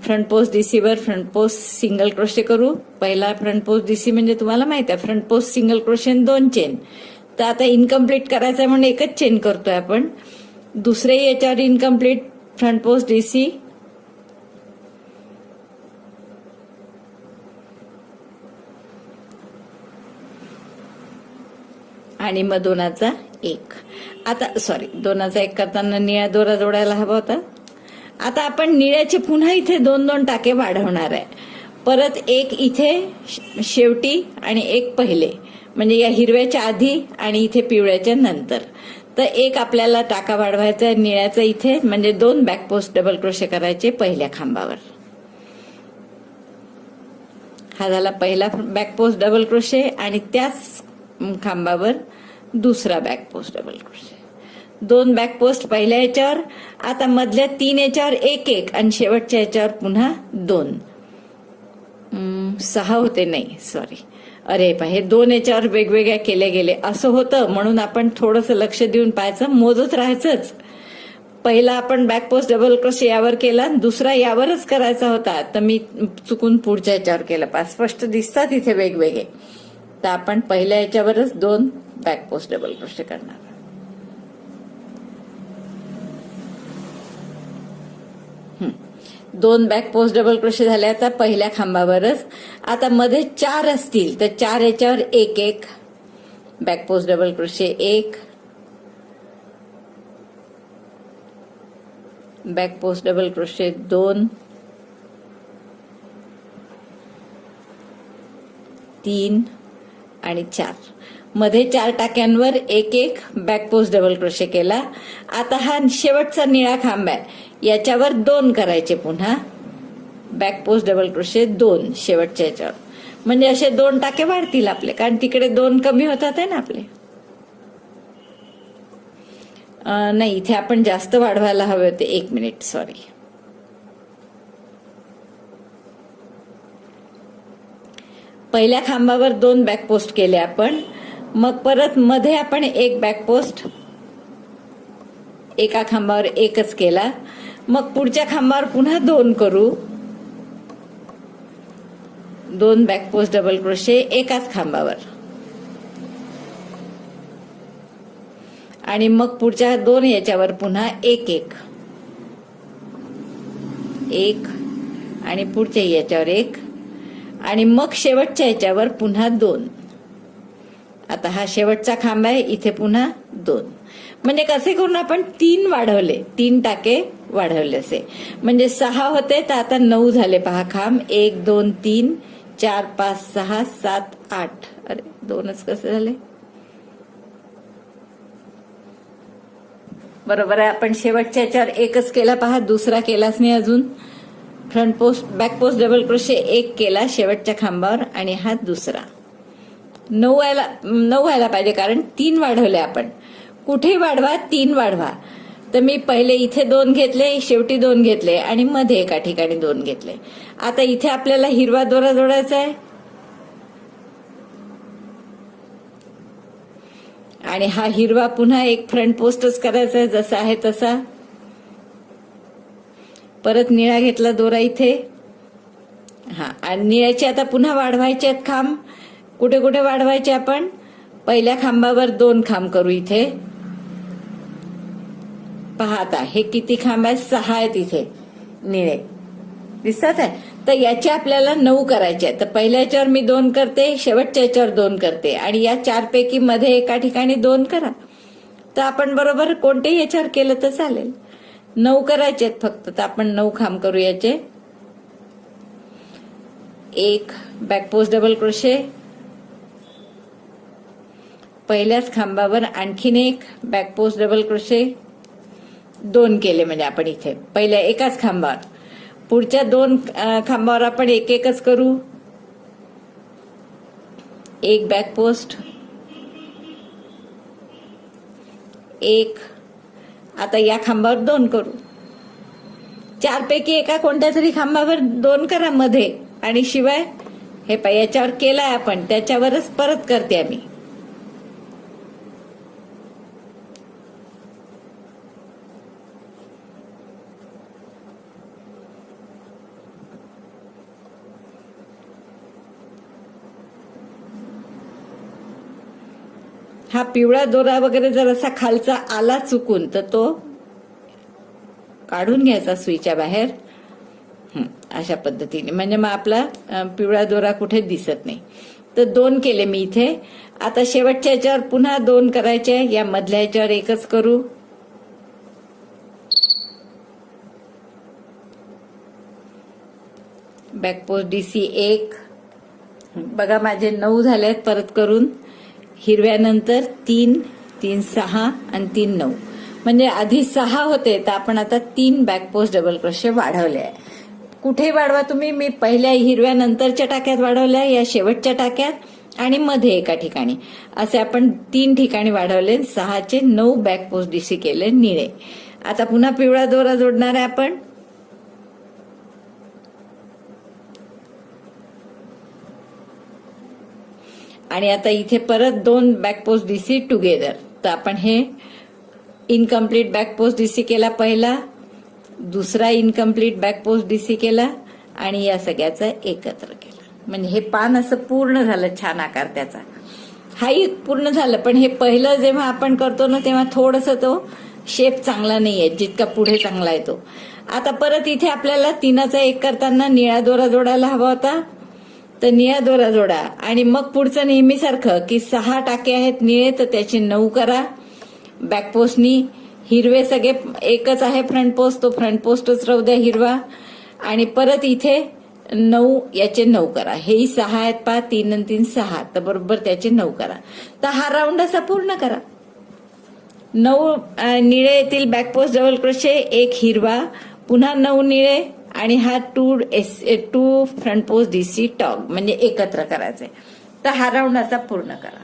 फ्रंट पोस्ट डीसी वर फ्रंट पोस्ट सिंगल क्रोशे करू. पहिला फ्रंट पोस्ट डीसी म्हणजे तुम्हाला माहित आहे, front post single crochet 2 chain. तर आता इनकम्प्लीट करायचं आहे म्हणून एकच चेन करतोय आपण. दुसरे याच्यावर इनकम्प्लीट फ्रंट पोस्ट डीसी, आणि मग 2चा 1. आता सॉरी, 2चा 1 करताना निळा दोरा जोडायला हवा होता. आता आपण निळ्याचे पुन्हा इथे 2 टाके वाढवणार आहे. परत एक इथे शेवटी आणि एक पहिले, म्हणजे या हिरव्याच्या आधी आणि इथे पिवळ्याच्या नंतर. तर एक आपल्याला टाका वाढवायचा आहे निळ्याचा इथे, म्हणजे 2 बॅक पोस्ट डबल क्रोशे करायचे पहिल्या खांबावर. हा झाला पहिला बॅक पोस्ट डबल क्रोशे आणि त्याच खांबावर दुसरा back post double crochet. 2 back post पहिल्या याच्यावर. आता मधल्या 3 याच्यावर 1 आणि शेवटच्या याच्यावर पुन्हा 2. 6 होते, नाही सॉरी. अरे हे 2 याच्यावर वेगवेगळ्या केले गेले असं होतं, म्हणून आपण थोडंसं लक्ष देऊन पाहायचं, मोजत राहायचंच. पहिला आपण बॅक पोस्ट डबल क्रोशे यावर केला, दुसरा यावरच करायचा होता, तर मी चुकून पुढच्या याच्यावर केलं. स्पष्ट दिसतात इथे वेगवेगळे. तर आपण पहिल्या याच्यावरच 2 बॅक पोस्ट डबल क्रोशे करणार. दोन बॅक पोस्ट डबल क्रोशे झाले आता पहिल्या खांबावरच. आता मध्ये 4 असतील तर 4 याच्यावर 1 back post double crochet, 1 back post double crochet, 2 3 आणि 4. मध्ये 4 टाक्यांवर 1 बॅक पोस्ट डबल क्रोशे केला. आता हा शेवटचा निळा खांब आहे, याच्यावर 2 करायचे पुन्हा बॅक पोस्ट डबल क्रोशे, 2 शेवटच्या याच्यावर. म्हणजे असे 2 टाके वाढतील आपले, कारण तिकडे 2 कमी होतात आहे ना आपले. नाही, इथे आपण जास्त वाढवायला हवे होते. 1 मिनिट, सॉरी. पहिल्या खांबावर 2 बॅक पोस्ट केले आपण. मग परत मध्ये आपण 1 बॅक पोस्ट एका खांबावर 1च केला. मग पुढच्या खांबावर पुन्हा 2 करू. 2 बॅक पोस्ट डबल क्रोशे एकाच खांबावर. आणि मग पुढच्या 2 याच्यावर पुन्हा 1 आणि पुढच्या याच्यावर 1 आणि मग शेवटच्या याच्यावर पुन्हा 2. आता हा शेवटचा खांब आहे, इथे पुन्हा 2. म्हणजे कसे करून आपण 3 वाढवले, 3 टाके वाढवले असे. म्हणजे 6 होते तर आता 9 झाले. पहा खांब, 1 2 3 4 5 6 7 8. अरे 2च कसे झाले, बरोबर आहे. आपण शेवटच्या याच्यावर 1च केला, पहा दुसरा केलाच नाही अजून. Front post back post double crochet 1 केला शेवटच्या खांबावर आणि हा दुसरा. 9 व्हायला पाहिजे, कारण 3 वाढवले आपण. कुठे वाढवा, 3 वाढवा. तर मी पहिले इथे 2 घेतले, शेवटी 2 घेतले आणि मध्ये एका ठिकाणी 2 घेतले. आता इथे आपल्याला हिरवा दोरा जोडायचा आहे आणि हा हिरवा पुन्हा एक फ्रंट पोस्टच करायचा आहे, जसा आहे तसा. परत निळा घेतला दोरा इथे. हा, आणि निळ्याचे आता पुन्हा वाढवायचे आहेत खांब. कुठे कुठे वाढवायचे आपण, पहिल्या खांबावर 2 खांब करू इथे. पहा आता हे किती खांब आहेत, 6 आहेत इथे निळे दिसतात आहे. तर याचे आपल्याला 9 करायचे आहेत. तर पहिल्या याच्यावर मी 2 करते, शेवटच्या याच्यावर 2 करते आणि या 4 पैकी मध्ये एका ठिकाणी 2 करा. तर आपण बरोबर कोणतेही याच्यावर केलं तर चालेल. 9 करायचे आहेत फक्त. तर आपण 9 खांब करू याचे. 1 बॅक पोस्ट डबल क्रोशे, पहिल्याच खांबावर आणखीन 1 बॅक पोस्ट डबल क्रोशे, 2 केले म्हणजे आपण इथे पहिल्या एकाच खांबावर. पुढच्या 2 खांबावर आपण 1 करू. 1 बॅक पोस्ट, 1. आता या खांबावर 2 करू. 4 पैकी एका कोणत्या तरी खांबावर 2 करा मध्ये आणि शिवाय हे पाय याच्यावर केलाय आपण, त्याच्यावरच परत करते आम्ही. हा पिवळा दोरा वगैरे जर असा खालचा आला चुकून तर तो काढून घ्यायचा सुईच्या बाहेर. अशा पद्धतीने, म्हणजे मग आपला पिवळा दोरा कुठे दिसत नाही. तर 2 केले मी इथे. आता शेवटच्या याच्यावर पुन्हा 2 करायचे. या मधल्या याच्यावर एकच करू. बॅकपोस्ट डीसी 1. बघा माझे 9 झाले आहेत परत करून. हिरव्यानंतर 3, 3 6 आणि 3 9. म्हणजे आधी 6 होते तर आपण आता 3 बॅकपोस्ट डबल क्रोशे वाढवले आहे. कुठे वाढवा तुम्ही, मी पहिल्या हिरव्या नंतरच्या टाक्यात वाढवल्या, या शेवटच्या टाक्यात आणि मध्ये एका ठिकाणी, असे आपण 3 ठिकाणी वाढवले. 6चे 9 बॅकपोस्ट डीसी केले निळे. आता पुन्हा पिवळा दोरा जोडणार आहे आपण. आणि आता इथे परत 2 बॅकपोस्ट डीसी टुगेदर. तर आपण हे इनकम्प्लीट बॅकपोस्ट डीसी केला पहिला, दुसरा इनकम्प्लीट बॅकपोस्ट डीसी केला आणि या सगळ्याचा एकत्र केला. म्हणजे हे पान असं पूर्ण झालं, छान आकार त्याचा. हाही पूर्ण झालं, पण हे पहिलं जेव्हा आपण करतो ना तेव्हा थोडंसं तो शेप चांगला नाहीये जितका पुढे चांगला येतो. आता परत इथे आपल्याला 3चा 1 करताना निळा दोरा जोडायला हवा होता, तर निळा दोरा जोडा. आणि मग पुढचं नेहमीसारखं की 6 टाके आहेत निळे, तर त्याचे 9 करा बॅकपोस्टनी. हिरवे सगळे एकच आहे फ्रंट पोस्ट, तो फ्रंट पोस्टच राहू द्या हिरवा. आणि परत इथे 9, याचे 9 करा. हेही 6 आहेत पहा, 3 आणि 3 6, तर बरोबर त्याचे 9 करा. तर हा राऊंड असा पूर्ण करा. 9 निळे येतील बॅकपोस्ट डबल क्रोशे, 1 हिरवा, पुन्हा 9 निळे आणि हा 2 फ्रंट पोस्ट डीसी टॉग, म्हणजे एकत्र करायचे. तर हा राऊंड असा पूर्ण करा.